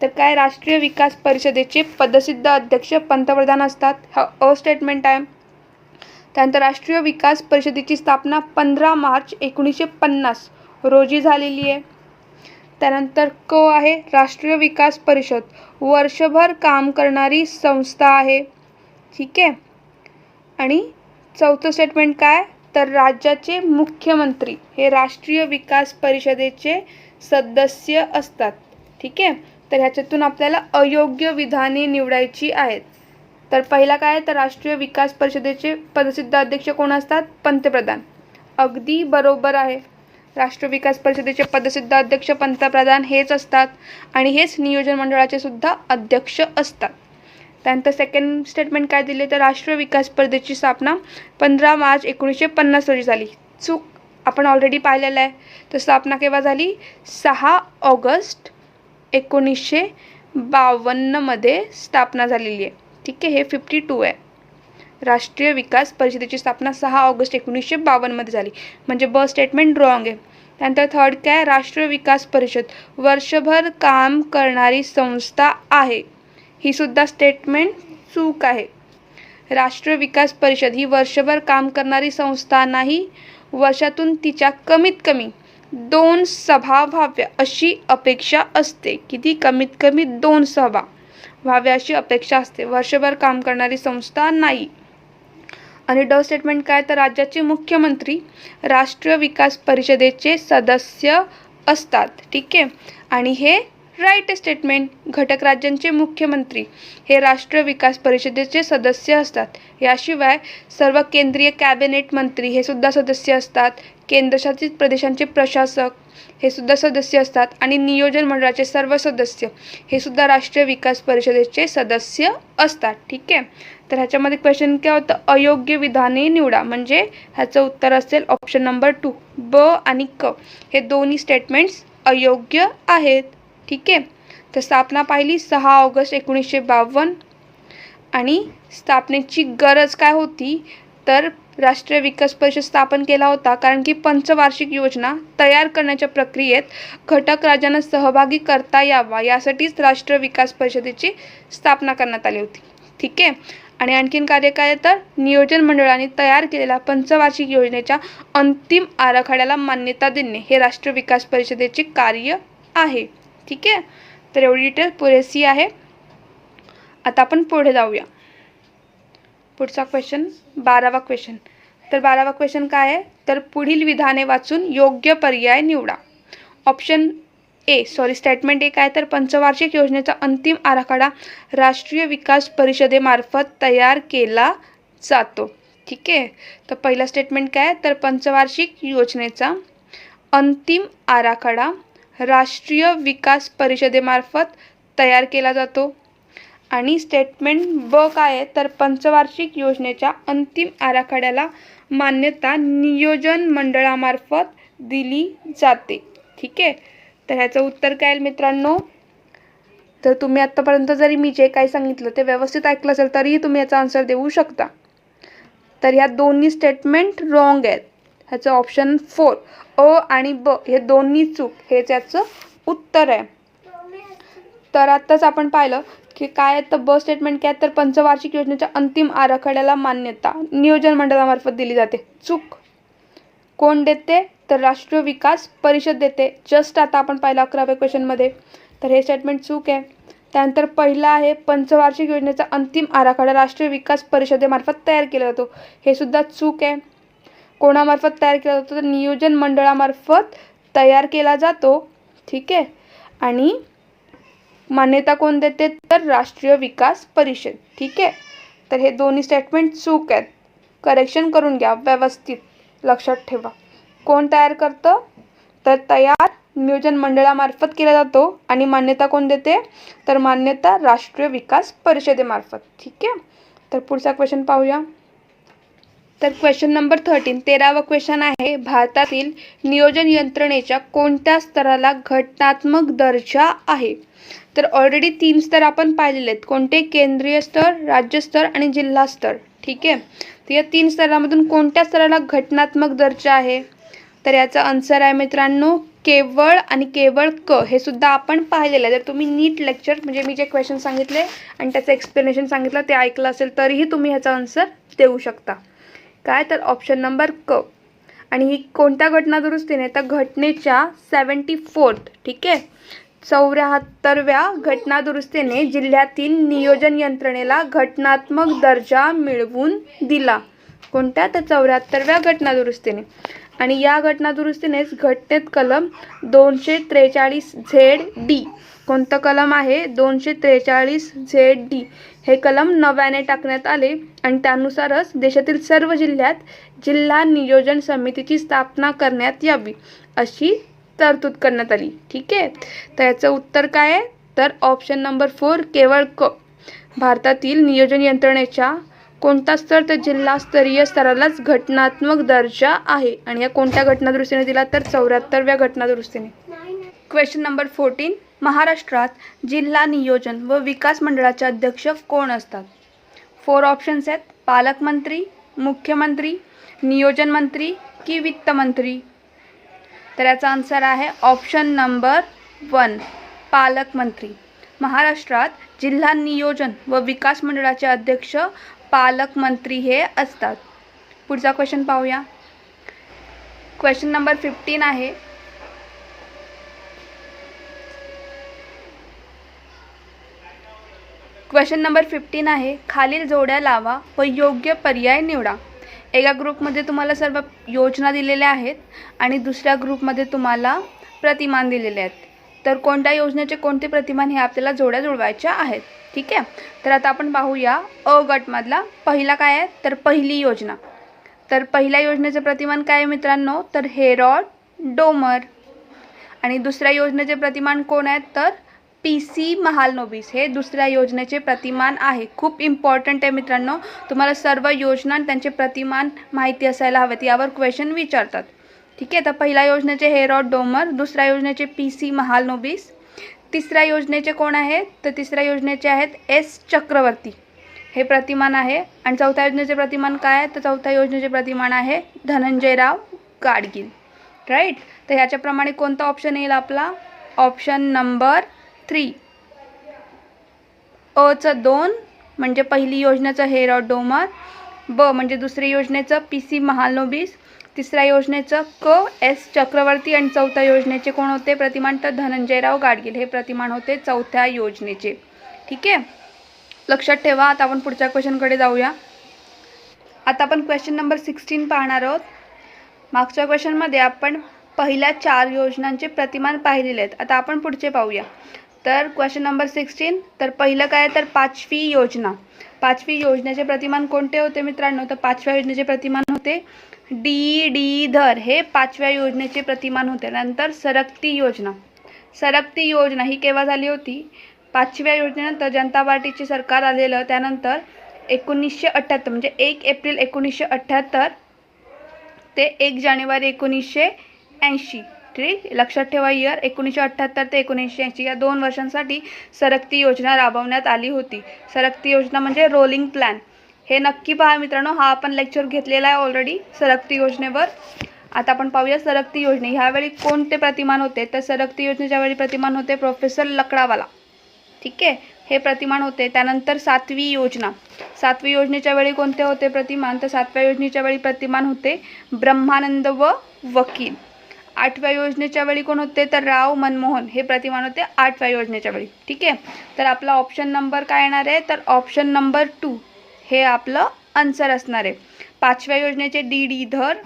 तर काय? राष्ट्रीय विकास परिषदेचे पदसिद्ध अध्यक्ष पंतप्रधान असतात. हा अ स्टेटमेंट आहे. त्यानंतर राष्ट्रीय विकास परिषदेची स्थापना 15 मार्च 1950 रोजी झालेली आहे. त्यानंतर क आहे राष्ट्रीय विकास परिषद वर्षभर काम करणारी संस्था आहे. ठीक आहे. आणि चौथं स्टेटमेंट काय तर राज्याचे मुख्यमंत्री हे राष्ट्रीय विकास परिषदेचे सदस्य असतात. ठीक आहे. तर ह्याच्यातून आपल्याला अयोग्य विधाने निवडायची आहेत. तर पहिला काय तर राष्ट्रीय विकास परिषदेचे पदसिद्ध अध्यक्ष कोण असतात? पंतप्रधान. अगदी बरोबर आहे. राष्ट्रीय विकास परिषदेचे पदसिद्ध अध्यक्ष पंतप्रधान हेच असतात आणि हेच नियोजन मंडळाचे सुद्धा अध्यक्ष असतात. त्यानंतर सेकंड स्टेटमेंट काय दिले तर राष्ट्रीय विकास परिषदेची स्थापना 15 मार्च 1950 रोजी झाली. चूक. आपण ऑलरेडी पाहिलेलं आहे. तर स्थापना केव्हा झाली? 6 ऑगस्ट 1952 मध्ये स्थापना झालेली आहे. ठीक आहे. हे 52 आहे. राष्ट्रीय विकास परिषदेची स्थापना 6 ऑगस्ट 1952 मध्ये झाली, म्हणजे ब स्टेटमेंट रॉंग आहे. त्यानंतर थर्ड काय राष्ट्रीय विकास परिषद वर्षभर काम करणारी संस्था आहे. ही सुद्धा स्टेटमेंट चूक आहे. राष्ट्रीय विकास परिषद ही वर्षभर काम करणारी संस्था नाही. वर्षातून तिच्या कमीत कमी 2 सभा व्हाव्या अशी अपेक्षा असते. किती? कमीत कमी 2 सभा व्हाव्या अशी अपेक्षा असते. वर्षभर काम करणारी संस्था नाही. आणि ड स्टेटमेंट काय तर राज्याचे मुख्यमंत्री राष्ट्रीय विकास परिषदेचे सदस्य असतात. ठीक आहे. आणि हे राईट स्टेटमेंट. घटक राज्यांचे मुख्यमंत्री हे राष्ट्रीय विकास परिषदेचे सदस्य असतात. याशिवाय सर्व केंद्रीय कॅबिनेट मंत्री हे सुद्धा सदस्य असतात. केंद्रशासित प्रदेशांचे प्रशासक हे सुद्धा सदस्य असतात आणि नियोजन मंडळाचे सर्व सदस्य हे सुद्धा राष्ट्रीय विकास परिषदेचे सदस्य असतात. ठीक आहे. तर ह्याच्यामध्ये क्वेश्चन काय होतं? अयोग्य विधाने निवडा, म्हणजे ह्याचं उत्तर असेल ऑप्शन नंबर 2. ब आणि क हे दोन्ही स्टेटमेंट्स अयोग्य आहेत. ठीक आहे. तर स्थापना पाहिली 6 ऑगस्ट 1952 आणि स्थापनेची गरज काय होती तर राष्ट्रीय विकास परिषद स्थापन केला होता कारण की पंचवार्षिक योजना तयार करण्याच्या प्रक्रियेत घटक राज्यांना सहभागी करता यावा यासाठीच राष्ट्रीय विकास परिषदेची स्थापना करण्यात आली होती. ठीक आहे. आणि आणखीन कार्य काय तर नियोजन मंडळाने तयार केलेल्या पंचवार्षिक योजनेच्या अंतिम आराखड्याला मान्यता देणे हे राष्ट्रीय विकास परिषदेचे कार्य आहे. ठीक आहे. तर एवढी डिटेल पुरेशी आहे. आता आपण पुढे जाऊया. पुढचा क्वेश्चन 12वा क्वेश्चन. तर 12वा क्वेश्चन काय आहे तर पुढील विधाने वाचून योग्य पर्याय निवडा. ऑप्शन स्टेटमेंट 1 आहे तर पंचवार्षिक योजनेचा अंतिम आराखडा राष्ट्रीय विकास परिषदेमार्फत तयार केला जातो. ठीक आहे. तर पहिला स्टेटमेंट काय तर पंचवार्षिक योजनेचा अंतिम आराखडा राष्ट्रीय विकास परिषदेमार्फत तयार केला जातो. आणि स्टेटमेंट ब काय आहे तर पंचवार्षिक योजनेच्या अंतिम आराखड्याला मान्यता नियोजन मंडळामार्फत दिली जाते. ठीक आहे, तर ह्याचं उत्तर काय आहे मित्रांनो? तर तुम्ही आत्तापर्यंत जरी मी जे काही सांगितलं ते व्यवस्थित ऐकलं असेल तरीही तुम्ही याचा आन्सर देऊ शकता. तर ह्या दोन्ही स्टेटमेंट रॉंग आहेत. ह्याचं ऑप्शन 4 अ आणि ब हे दोन्ही चूक, हे त्याचं उत्तर आहे. तर आत्ताच आपण पाहिलं की काय आहे, तर ब स्टेटमेंट काय, तर पंचवार्षिक योजनेच्या अंतिम आराखड्याला मान्यता नियोजन मंडळामार्फत दिली जाते. चूक. कोण देते? तर राष्ट्रीय विकास परिषद देते. जस्ट आता आपण पाहिलं 11व्या क्वेश्चनमध्ये. तर हे स्टेटमेंट चूक आहे. त्यानंतर पहिला आहे पंचवार्षिक योजनेचा अंतिम आराखडा राष्ट्रीय विकास परिषदेमार्फत तयार केला जातो. हे सुद्धा चूक आहे. कोणामार्फत तयार केला जातो? तर नियोजन मंडळामार्फत तयार केला जातो. ठीक आहे, आणि मान्यता कोण देते? तर राष्ट्रीय विकास परिषद. ठीक आहे, तर हे दोन्ही स्टेटमेंट चूक आहेत. करेक्शन करून घ्या, व्यवस्थित लक्षात ठेवा. कोण तयार करतं? तर तयार नियोजन मंडळामार्फत केला जातो आणि मान्यता कोण देते? तर मान्यता राष्ट्रीय विकास परिषदेमार्फत. ठीक आहे, तर पुढचा क्वेश्चन पाहूया. तर क्वेश्चन नंबर 13, 13वा क्वेश्चन आहे, भारतातील नियोजन यंत्रणेच्या कोणत्या स्तराला घटनात्मक दर्जा आहे? तर ऑलरेडी 3 स्तर आपण पाहिलेले आहेत. कोणते? केंद्रीय स्तर, राज्य स्तर आणि जिल्हा स्तर. ठीक आहे, तर या 3 स्तरामधून कोणत्या स्तराला घटनात्मक दर्जा आहे? तर याचा आन्सर आहे मित्रांनो केवळ आणि केवळ क. हे सुद्धा आपण पाहिलेलं आहे. जर तुम्ही नीट लेक्चर म्हणजे मी जे क्वेश्चन सांगितले आणि त्याचं एक्सप्लेनेशन सांगितलं ते ऐकलं असेल तरीही तुम्ही ह्याचा आन्सर देऊ शकता. काय? तर ऑप्शन नंबर क. आणि ही कोणत्या घटना दुरुस्तीने? तर घटनेच्या 74th, ठीक आहे, 74व्या घटना दुरुस्तीने जिल्ह्यातील नियोजन यंत्रणेला घटनात्मक दर्जा मिळवून दिला. कोणत्या? तर 74व्या घटना दुरुस्तीने. आणि या घटना दुरुस्तीनेच घटनेत कलम 243 ZD, कोणतं कलम आहे? 243 ZD हे कलम नव्याने टाकण्यात आले आणि त्यानुसारच देशातील सर्व जिल्ह्यात जिल्हा नियोजन समितीची स्थापना करण्यात यावी अशी तरतूद करण्यात आली. ठीक आहे, तर याचं उत्तर काय आहे? तर ऑप्शन नंबर 4 केवळ क. भारतातील नियोजन यंत्रणेच्या कोणता स्तर? तर जिल्हास्तरीय स्तरालाच घटनात्मक दर्जा आहे. आणि या कोणत्या घटना दुरुस्तीने दिला? तर 74व्या घटना दुरुस्तीने. क्वेश्चन नंबर 14, महाराष्ट्रात जिल्हा नियोजन व विकास मंडळाचे अध्यक्ष कोण असतात? 4 ऑप्शन्स आहेत. पालकमंत्री, मुख्यमंत्री, नियोजन मंत्री की वित्त मंत्री? तर याचा आन्सर आहे ऑप्शन नंबर 1 पालकमंत्री. महाराष्ट्रात जिल्हा नियोजन व विकास मंडळाचे अध्यक्ष पालकमंत्री हे असतात. पुढचा क्वेश्चन पाहूया. क्वेश्चन नंबर 15 आहे. क्वेश्चन नंबर 15 आहे, खालील जोड्या लावा व योग्य पर्याय निवडा. एका ग्रुपमध्ये तुम्हाला सर्व योजना दिलेल्या आहेत आणि दुसऱ्या ग्रुपमध्ये तुम्हाला प्रतिमान दिलेले आहेत. तर कोणत्या योजनेचे कोणते प्रतिमान हे आपल्याला जोड्या जुळवायच्या आहेत. ठीक आहे, तर आता आपण पाहूया अ गटमधला पहिला काय आहे? तर पहिली योजना. तर पहिल्या योजनेचे प्रतिमान काय आहे मित्रांनो? तर हेरॉड डोमर. आणि दुसऱ्या योजनेचे प्रतिमान कोण आहेत? तर PC महालनोबिस हे दुसऱ्या योजनेचे प्रतिमान आहे. खूप इम्पॉर्टंट आहे मित्रांनो, तुम्हाला सर्व योजना आणि त्यांचे प्रतिमान माहिती असायला हवेत. यावर क्वेश्चन विचारतात. ठीक आहे, तर पहिल्या योजनेचे हेरॉड डोमर, दुसऱ्या योजनेचे PC महालनोबिस, तिसऱ्या योजनेचे कोण आहेत? तर तिसऱ्या योजनेचे आहेत S चक्रवर्ती हे प्रतिमान आहे. आणि चौथ्या योजनेचे प्रतिमान काय आहे? तर चौथ्या योजनेचे प्रतिमान आहे धनंजयराव गाडगीळ. राईट, तर ह्याच्याप्रमाणे कोणता ऑप्शन येईल आपला? ऑप्शन नंबर 3 अचं 2 म्हणजे पहिली योजनेचं हेरॉड डोमर, ब म्हणजे दुसरी योजनेचं PC महालनोबिस, तिसऱ्या योजनेचं S चक्रवर्ती आणि चौथ्या योजनेचे कोण होते प्रतिमान? तर धनंजयराव गाडगीळ हे प्रतिमान होते चौथ्या योजनेचे. ठीक आहे, लक्षात ठेवा. आता आपण पुढच्या क्वेश्चनकडे जाऊया. आता आपण क्वेश्चन नंबर 16 पाहणार आहोत. मागच्या क्वेश्चनमध्ये आपण पहिल्या 4 योजनांचे प्रतिमान पाहिलेले आहेत. आता आपण पुढचे पाहूया. तर क्वेश्चन नंबर 16, तर पहिलं काय? तर 5वी योजना. 5वी योजनेचे प्रतिमान कोणते होते मित्रांनो? तर 5व्या योजनेचे प्रतिमान होते D धर हे 5व्या योजनेचे प्रतिमान होते. नंतर सरकती योजना. सरकती योजना ही केव्हा झाली होती? 5व्या योजनेनंतर जनता पार्टीचे सरकार आलेलं त्यानंतर 1978 म्हणजे 1 एप्रिल 1978 ते 1 जानेवारी 1980. ठीक, लक्षात ठेवा इयर 1978 ते 1980 या 2 वर्षांसाठी सरकती योजना राबवण्यात आली होती. सरकती योजना म्हणजे रोलिंग प्लॅन. हे नक्की पहा मित्रांनो, हा आपण लेक्चर घेतलेला आहे ऑलरेडी सरकती योजनेवर. आता आपण पाहूया सरकती योजने. ह्यावेळी कोणते प्रतिमान होते? तर सरकती योजनेच्या वेळी प्रतिमान होते प्रोफेसर लकडावाला. ठीक आहे, हे प्रतिमान होते. त्यानंतर 7वी योजना. 7वी योजनेच्या वेळी कोणते होते प्रतिमान? तर 7व्या योजनेच्या वेळी प्रतिमान होते ब्रह्मानंद व वकील. 8व्या योजनेच्या वेळी कोण होते? तर राव मनमोहन. हे प्रतिमान होते 8व्या योजनेच्या वेळी. ठीक आहे, तर आपला ऑप्शन नंबर काय येणार आहे? तर ऑप्शन नंबर 2 हे आपलं आन्सर असणार आहे. 5व्या योजनेचे डी धर.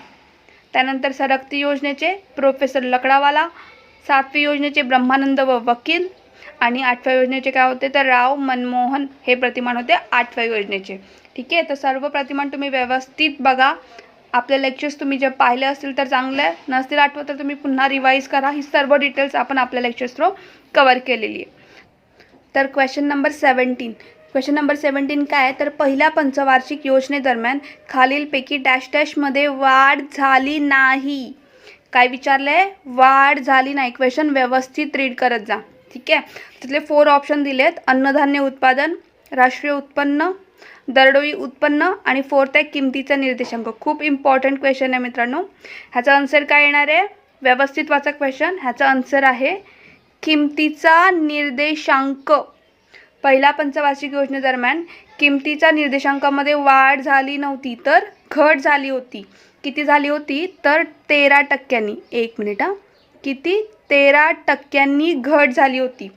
त्यानंतर सरकती योजनेचे प्रोफेसर लकडावाला. 7वी योजनेचे ब्रह्मानंद व वकील. आणि 8व्या योजनेचे काय होते? तर राव मनमोहन. हे प्रतिमान होते 8व्या योजनेचे. ठीक आहे, तर सर्व प्रतिमान तुम्ही व्यवस्थित बघा. आपले लेक्चर्स तुम्ही जे पाहिले असतील तर चांगलं आहे, नसतील आठवत तर तुम्ही पुन्हा रिवाईज करा. ही सर्व डिटेल्स आपण आपल्या लेक्चर्स थ्रू कवर केलेली आहे. तर क्वेश्चन नंबर 17. क्वेश्चन नंबर 17 काय आहे? तर पहिल्या पंचवार्षिक योजनेदरम्यान खालीलपैकी डॅश डॅशमध्ये वाढ झाली नाही. काय विचारलं आहे? वाढ झाली नाही. क्वेश्चन व्यवस्थित रीड करत जा. ठीक आहे, तिथले 4 ऑप्शन दिलेत. अन्नधान्य उत्पादन, राष्ट्रीय उत्पन्न, दरडोई उत्पन्न आणि 4th आहे किमतीचा निर्देशांक. खूप इम्पॉर्टंट क्वेश्चन आहे मित्रांनो. ह्याचा आन्सर काय येणार आहे? व्यवस्थित वाचा क्वेश्चन. ह्याचा आन्सर आहे किमतीचा निर्देशांक. पहिल्या पंचवार्षिक योजनेदरम्यान किमतीच्या निर्देशांकामध्ये वाढ झाली नव्हती तर घट झाली होती. किती झाली होती? तर 13%. एक मिनिट हा. किती? 13% घट झाली होती.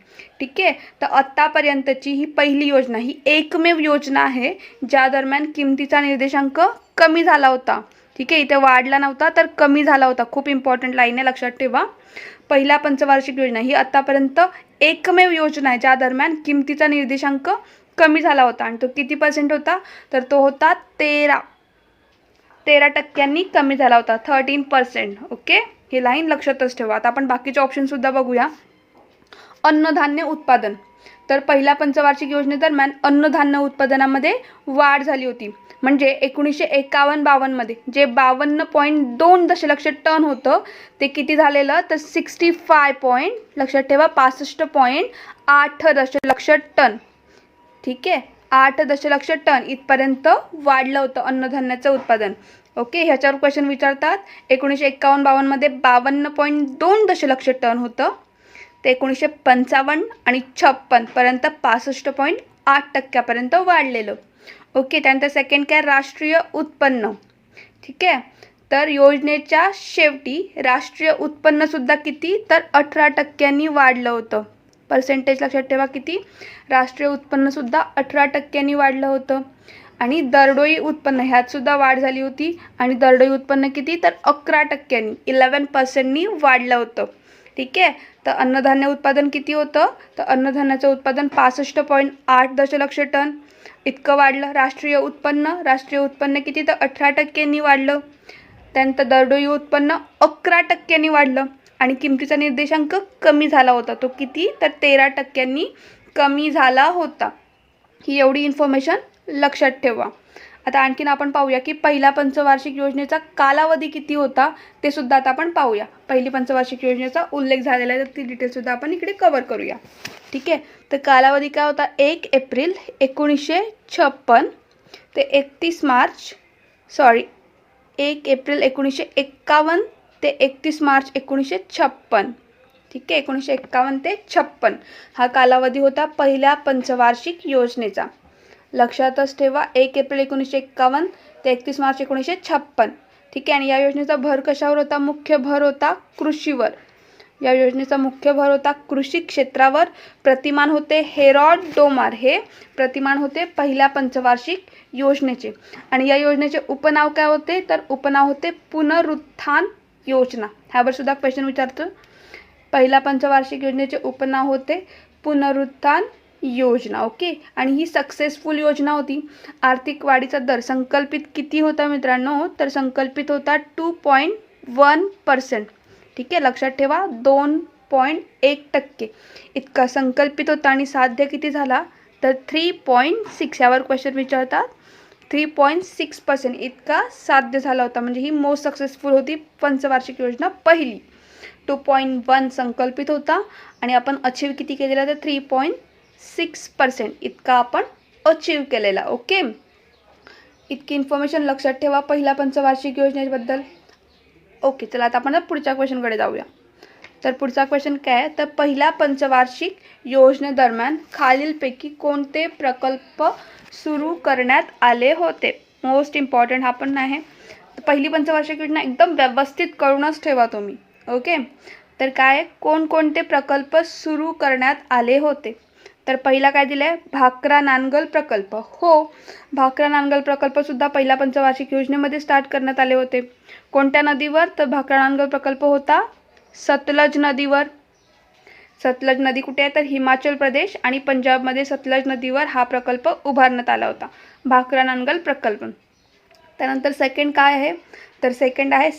ठीक आहे, तर आत्तापर्यंतची ही पहिली योजना, ही एकमेव योजना आहे ज्या दरम्यान किमतीचा निर्देशांक कमी झाला होता. ठीक आहे, इथे वाढला नव्हता तर कमी झाला होता. खूप इम्पॉर्टंट लाईन आहे, लक्षात ठेवा. पहिल्या पंचवार्षिक योजना ही आत्तापर्यंत एकमेव योजना आहे ज्या दरम्यान किमतीचा निर्देशांक कमी झाला होता. आणि तो किती % होता? तर तो होता 13% कमी झाला होता. 13%. ओके, ही लाईन लक्षातच ठेवा. आता आपण बाकीचे ऑप्शनसुद्धा बघूया. अन्नधान्य उत्पादन. तर पहिल्या पंचवार्षिक योजनेदरम्यान अन्नधान्य उत्पादनामध्ये वाढ झाली होती. म्हणजे 1951-52 मध्ये जे 52.2 दशलक्ष टन होतं ते किती झालेलं? तर 65 लक्षात ठेवा 65.8 दशलक्ष टन. ठीक आहे, 8 दशलक्ष टन इथपर्यंत वाढलं होतं अन्नधान्याचं उत्पादन. ओके, ह्याच्यावर क्वेश्चन विचारतात. 1951-52 मध्ये 52.2 दशलक्ष टन होतं. ते 1955 आणि 56 पर्यंत 65.8% वाढलेलं. ओके, त्यानंतर सेकंड काय? राष्ट्रीय उत्पन्न. ठीक आहे, तर योजनेच्या शेवटी राष्ट्रीय उत्पन्नसुद्धा किती? तर 18% वाढलं होतं. पर्सेंटेज लक्षात ठेवा किती? राष्ट्रीय उत्पन्नसुद्धा 18% वाढलं होतं. आणि दरडोई उत्पन्न ह्यातसुद्धा वाढ झाली होती. आणि दरडोई उत्पन्न किती? तर 11%, 11% वाढलं होतं. ठीक आहे, तर अन्नधान्य उत्पादन किती होतं? तर अन्नधान्याचं उत्पादन 65.8 दशलक्ष टन इतकं वाढलं. राष्ट्रीय उत्पन्न किती? तर 18% वाढलं. त्यानंतर दरडोई उत्पन्न 11% वाढलं. आणि किमतीचा निर्देशांक कमी झाला होता. तो किती? तर 13% कमी झाला होता. ही एवढी इन्फॉर्मेशन लक्षात ठेवा. आता आणखीन आपण पाहूया की पहिल्या पंचवार्षिक योजनेचा कालावधी किती होता ते सुद्धा आता आपण पाहूया. पहिली पंचवार्षिक योजनेचा उल्लेख झालेला आहे तर ती डिटेलसुद्धा आपण इकडे कव्हर करूया. ठीक आहे, तर कालावधी काय होता? 1 एप्रिल 1956 ते 1 एप्रिल 1951 ते 31 मार्च 1956. ठीक आहे, 1951 ते 56 हा कालावधी होता पहिल्या पंचवार्षिक योजनेचा. लक्षातच ठेवा 1 एप्रिल 1951 ते 31 मार्च 1956. ठीक आहे, आणि या योजनेचा भर कशावर होता? मुख्य भर होता कृषीवर. या योजनेचा मुख्य भर होता कृषी क्षेत्रावर. प्रतिमान होते हेरॉड डोमार. हे प्रतिमान होते पहिल्या पंचवार्षिक योजनेचे. आणि या योजनेचे उपनाव काय होते? तर उपनाव होते पुनरुत्थान योजना. ह्यावर सुद्धा क्वेश्चन विचारतो. पहिल्या पंचवार्षिक योजनेचे उपनाव होते पुनरुत्थान योजना. ओके, आणि ही सक्सेसफुल योजना होती. आर्थिक वाढीचा दर संकल्पित किती होता मित्रांनो? तर संकल्पित होता 2.1%. ठीक आहे, लक्षात ठेवा 2.1% इतका संकल्पित होता. आणि साध्य किती झाला? तर 3.6. यावर क्वेश्चन विचारतात 3.6% इतका साध्य झाला होता. म्हणजे ही मोस्ट सक्सेसफुल होती पंचवार्षिक योजना पहिली. 2.1 संकल्पित होता आणि आपण अचीव किती केलेला तर 3.6% इतका आपण अचीव केलेला. ओके, इतकी इन्फॉर्मेशन लक्षात ठेवा पहिल्या पंचवार्षिक योजनेबद्दल. ओके, चला आता आपण पुढच्या क्वेश्चनकडे जाऊया. तर पुढचा क्वेश्चन काय आहे तर पहिल्या पंचवार्षिक योजनेदरम्यान खालीलपैकी कोणते प्रकल्प सुरू करण्यात आले होते. मोस्ट इम्पॉर्टंट हा पण आहे. तर पहिली पंचवार्षिक योजना एकदम व्यवस्थित करूनच ठेवा तुम्ही. ओके, तर काय कोणकोणते प्रकल्प सुरू करण्यात आले होते. तर पहिला काय दिलं आहे भाकरा नांगल प्रकल्प. हो, भाकरा नांगल प्रकल्पसुद्धा पहिल्या पंचवार्षिक योजनेमध्ये स्टार्ट करण्यात आले होते. कोणत्या नदीवर तर भाकरा नांगल प्रकल्प होता सतलज नदीवर. सतलज नदी कुठे आहे तर हिमाचल प्रदेश आणि पंजाबमध्ये सतलज नदीवर हा प्रकल्प उभारण्यात आला होता, भाकरा नांगल प्रकल्प. त्यानंतर सेकंड काय आहे तर सेकंड आहे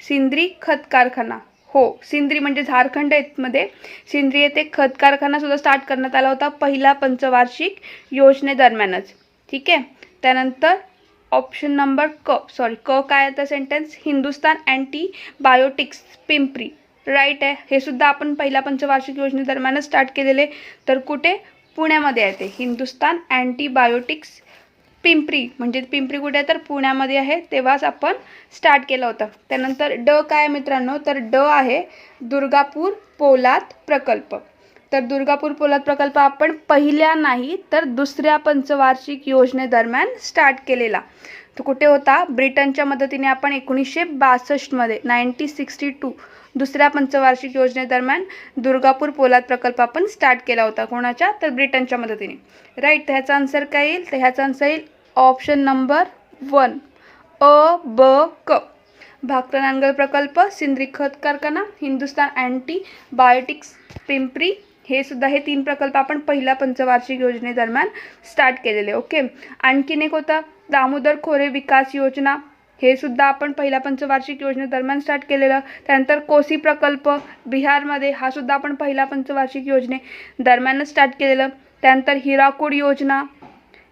सिंद्री खत कारखाना. हो, सिंद्री म्हणजे झारखंड मध्ये सिंद्री येथे खत कारखाना सुद्धा स्टार्ट करण्यात आला होता पहिल्या पंचवार्षिक योजनेदरम्यानच. ठीक आहे. त्यानंतर ऑप्शन नंबर क काय आहे sentence Hindustan antibiotics Pimpri. Right आहे. हे सुद्धा आपण पहिल्या पंचवार्षिक योजनेदरम्यानच स्टार्ट केलेले. तर कुठे पुण्यामध्ये आहे ते हिंदुस्तान अँटीबायोटिक्स पिंपरी. म्हणजे पिंपरी कुठे आहे तर पुण्यामध्ये आहे, तेव्हाच आपण स्टार्ट केलं होतं. त्यानंतर ड काय मित्रांनो तर ड आहे दुर्गापूर पोलाद प्रकल्प. तर दुर्गापूर पोलाद प्रकल्प आपण पहिल्या नाही तर दुसऱ्या पंचवार्षिक योजनेदरम्यान स्टार्ट केलेला. तो कुठे होता ब्रिटनच्या मदतीने आपण 1962 मध्ये 1962 दुसऱ्या पंचवार्षिक योजनेदरम्यान दुर्गापूर पोलाद प्रकल्प आपण स्टार्ट केला होता. कोणाच्या तर ब्रिटनच्या मदतीने. राईट. तर ह्याचा आन्सर काय येईल तर ह्याचा आन्सर येईल ऑप्शन नंबर 1 अ ब क. भाकरा नांगल प्रकल्प, सिंद्री खत कारखाना, हिंदुस्तान अँटीबायोटिक्स पिंपरी हे सुद्धा हे 3 प्रकल्प आपण पहिल्या पंचवार्षिक योजनेदरम्यान स्टार्ट केलेले. ओके. आणखीन एक होता दामोदर खोरे विकास योजना. हे सुद्धा आपण पहिल्या पंचवार्षिक योजनेदरम्यान स्टार्ट केलेलं. त्यानंतर कोसी प्रकल्प बिहारमध्ये हा सुद्धा आपण पहिल्या पंचवार्षिक योजनेदरम्यानच स्टार्ट केलेलं. त्यानंतर हिराकूड योजना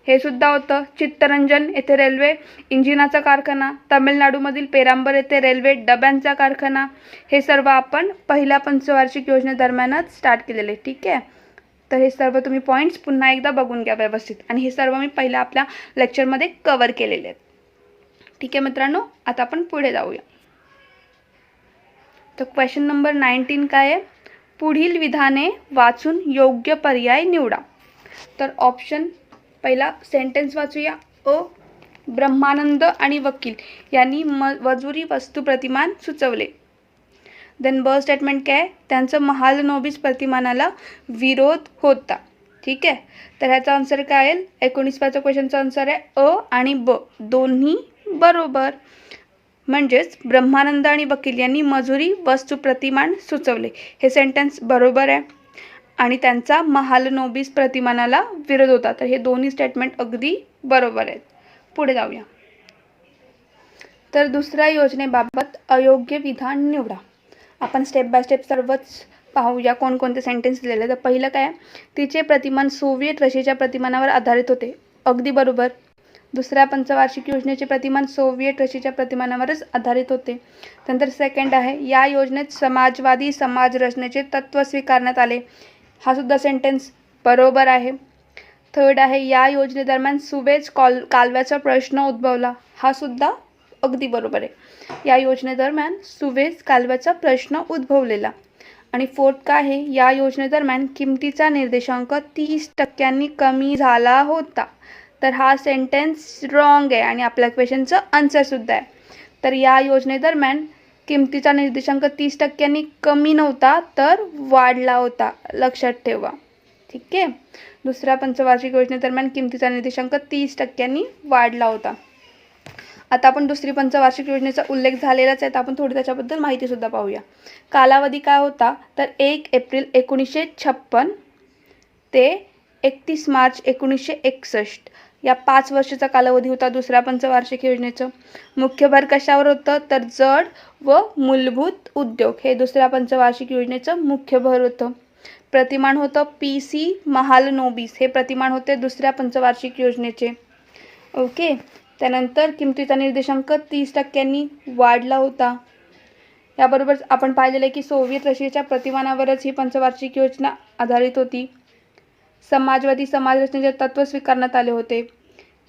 हे सुद्धा होतं. चित्तरंजन येथे रेल्वे इंजिनाचा कारखाना, तामिळनाडूमधील पेरांबर येथे रेल्वे डब्यांचा कारखाना हे सर्व आपण पहिल्या पंचवार्षिक योजनेदरम्यानच स्टार्ट केलेले. ठीक आहे. तर हे सर्व तुम्ही पॉईंट्स पुन्हा एकदा बघून घ्या व्यवस्थित. आणि हे सर्व मी पहिल्या आपल्या लेक्चरमध्ये कव्हर केलेले आहेत. ठीक आहे मित्रांनो, आता आपण पुढे जाऊया. तर क्वेश्चन नंबर 19 काय आहे पुढील विधाने वाचून योग्य पर्याय निवडा. तर ऑप्शन पहिला सेंटेन्स वाचूया. अ ब्रह्मानंद आणि वकील यांनी मजुरी वस्तू प्रतिमान सुचवले. देन ब स्टेटमेंट काय त्यांचं महालनोबिस प्रतिमानाला विरोध होता. ठीक आहे. तर ह्याचा आन्सर काय येईल 19व्या क्वेश्चनचा आन्सर आहे अ आणि ब दोन्ही बरोबर. म्हणजेच ब्रह्मानंद आणि वकील यांनी मजुरी वस्तू प्रतिमान सुचवले हे सेंटेन्स बरोबर आहे आणि त्यांचा महालनोबिस प्रतिमानाला विरोध होता. तर हे दोन्ही स्टेटमेंट अगदी बरोबर आहेत. पुढे जाऊया. तर दुसऱ्या योजनेबाबत अयोग्य विधान निवडा. आपण स्टेप बाय स्टेप सर्वच पाहूया कोणकोणते सेंटेन्स दिलेले. तर पहिलं काय तिचे प्रतिमान सोव्हिएट रशियाच्या प्रतिमानावर आधारित होते. अगदी बरोबर. दुसऱ्या पंचवार्षिक योजनेचे प्रतिमान सोव्हिएट रशियाच्या प्रतिमानावरच आधारित होते. त्यानंतर सेकंड आहे या योजनेत समाजवादी समाज रचनेचे तत्त्व स्वीकारण्यात आले. हा सुद्धा सेंटेन्स बरोबर आहे. थर्ड आहे या योजनेदरम्यान सुवेज कालव्याचा प्रश्न उद्भवला. हा सुद्धा अगदी बरोबर आहे. या योजनेदरम्यान सुवेज कालव्याचा प्रश्न उद्भवलेला. आणि फोर्थ काय आहे या योजनेदरम्यान किमतीचा निर्देशांक 30% कमी झाला होता. तर हा सेंटेन्स रॉंग आहे आणि आपल्या क्वेश्चनचं आन्सरसुद्धा आहे. तर या योजनेदरम्यान किमतीचा निर्देशांक 30% कमी नव्हता तर वाढला होता. लक्षात ठेवा. ठीक आहे. दुसऱ्या पंचवार्षिक योजनेदरम्यान किमतीचा निर्देशांक 30% वाढला होता. आता आपण दुसरी पंचवार्षिक योजनेचा उल्लेख झालेलाच आहे तर आपण थोडी त्याच्याबद्दल माहितीसुद्धा पाहूया. कालावधी काय होता तर 1 एप्रिल 1956 ते 31 मार्च 1961 या 5 वर्षाचा कालावधी होता दुसऱ्या पंचवार्षिक योजनेचं. मुख्य भर कशावर होतं तर जड व मूलभूत उद्योग हे दुसऱ्या पंचवार्षिक योजनेचं मुख्य भर होतं. प्रतिमान होतं PC महालनोबिस हे प्रतिमान होते दुसऱ्या पंचवार्षिक योजनेचे. ओके. त्यानंतर किमतीचा निर्देशांक 30% वाढला होता. याबरोबरच आपण पाहिलेलं आहे की सोव्हिएत रशियाच्या प्रतिमानावरच ही पंचवार्षिक योजना आधारित होती. समाजवादी समाजरचनेचे तत्त्व स्वीकारण्यात आले होते.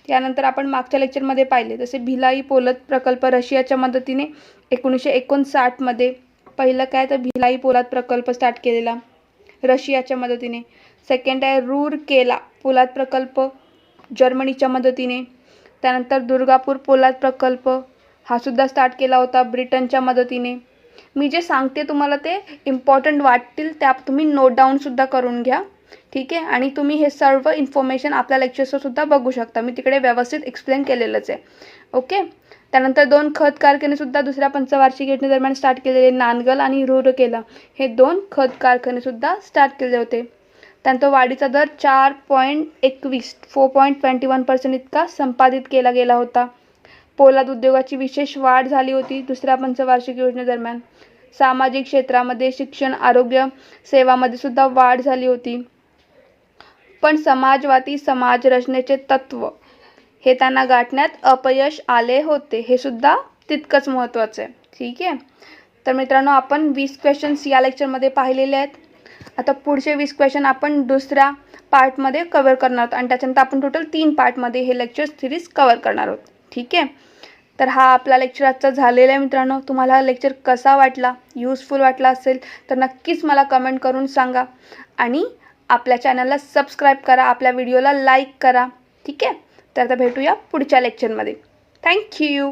त्यानंतर आपण मागच्या लेक्चरमध्ये पाहिले जसे भिलाई पोलाद प्रकल्प रशियाच्या मदतीने 1959मध्ये पहिलं काय तर भिलाई पोलाद प्रकल्प स्टार्ट केलेला रशियाच्या मदतीने. सेकंड आहे रूरकेला पोलाद प्रकल्प जर्मनीच्या मदतीने. त्यानंतर दुर्गापूर पोलाद प्रकल्प हा सुद्धा स्टार्ट केला होता ब्रिटनच्या मदतीने. मी जे सांगते तुम्हाला ते इम्पॉर्टंट वाटतील त्या तुम्ही नोट डाऊनसुद्धा करून घ्या, ठीक आहे. आणि तुम्ही हे सर्व इन्फॉर्मेशन आपल्या लेक्चर्सवरसुद्धा बघू शकता. मी तिकडे व्यवस्थित एक्सप्लेन केलेलंच आहे. ओके. त्यानंतर 2 खत कारखानेसुद्धा दुसऱ्या पंचवार्षिक योजनेदरम्यान स्टार्ट केलेले नानगल आणि रूरकेला हे 2 खत कारखानेसुद्धा स्टार्ट केले होते. त्यानंतर वाढीचा दर 4.21 4.21% इतका संपादित केला गेला होता. पोलाद उद्योगाची विशेष वाढ झाली होती दुसऱ्या पंचवार्षिक योजनेदरम्यान. सामाजिक क्षेत्रामध्ये शिक्षण आरोग्य सेवामध्ये सुद्धा वाढ झाली होती. पण समाजवादी समाजरचनेचे तत्त्व हे त्यांना गाठण्यात अपयश आले होते. हे सुद्धा तितकंच महत्त्वाचं आहे, ठीक आहे. तर मित्रांनो आपण 20 क्वेश्चन्स या लेक्चरमध्ये पाहिलेले आहेत. आता पुढचे 20 क्वेश्चन आपण दुसऱ्या पार्टमध्ये कव्हर करणार आहोत आणि त्याच्यानंतर आपण टोटल 3 पार्टमध्ये हे लेक्चर सिरीज कव्हर करणार आहोत, ठीक आहे. तर हा आपला लेक्चर आजचा झालेला आहे मित्रांनो. तुम्हाला हा लेक्चर कसा वाटला, युजफुल वाटला असेल तर नक्कीच मला कमेंट करून सांगा आणि आपल्या चॅनलला सबस्क्राईब करा, आपल्या व्हिडिओला लाईक करा, ठीक आहे. तर आता भेटूया पुढच्या लेक्चरमध्ये. थँक्यू.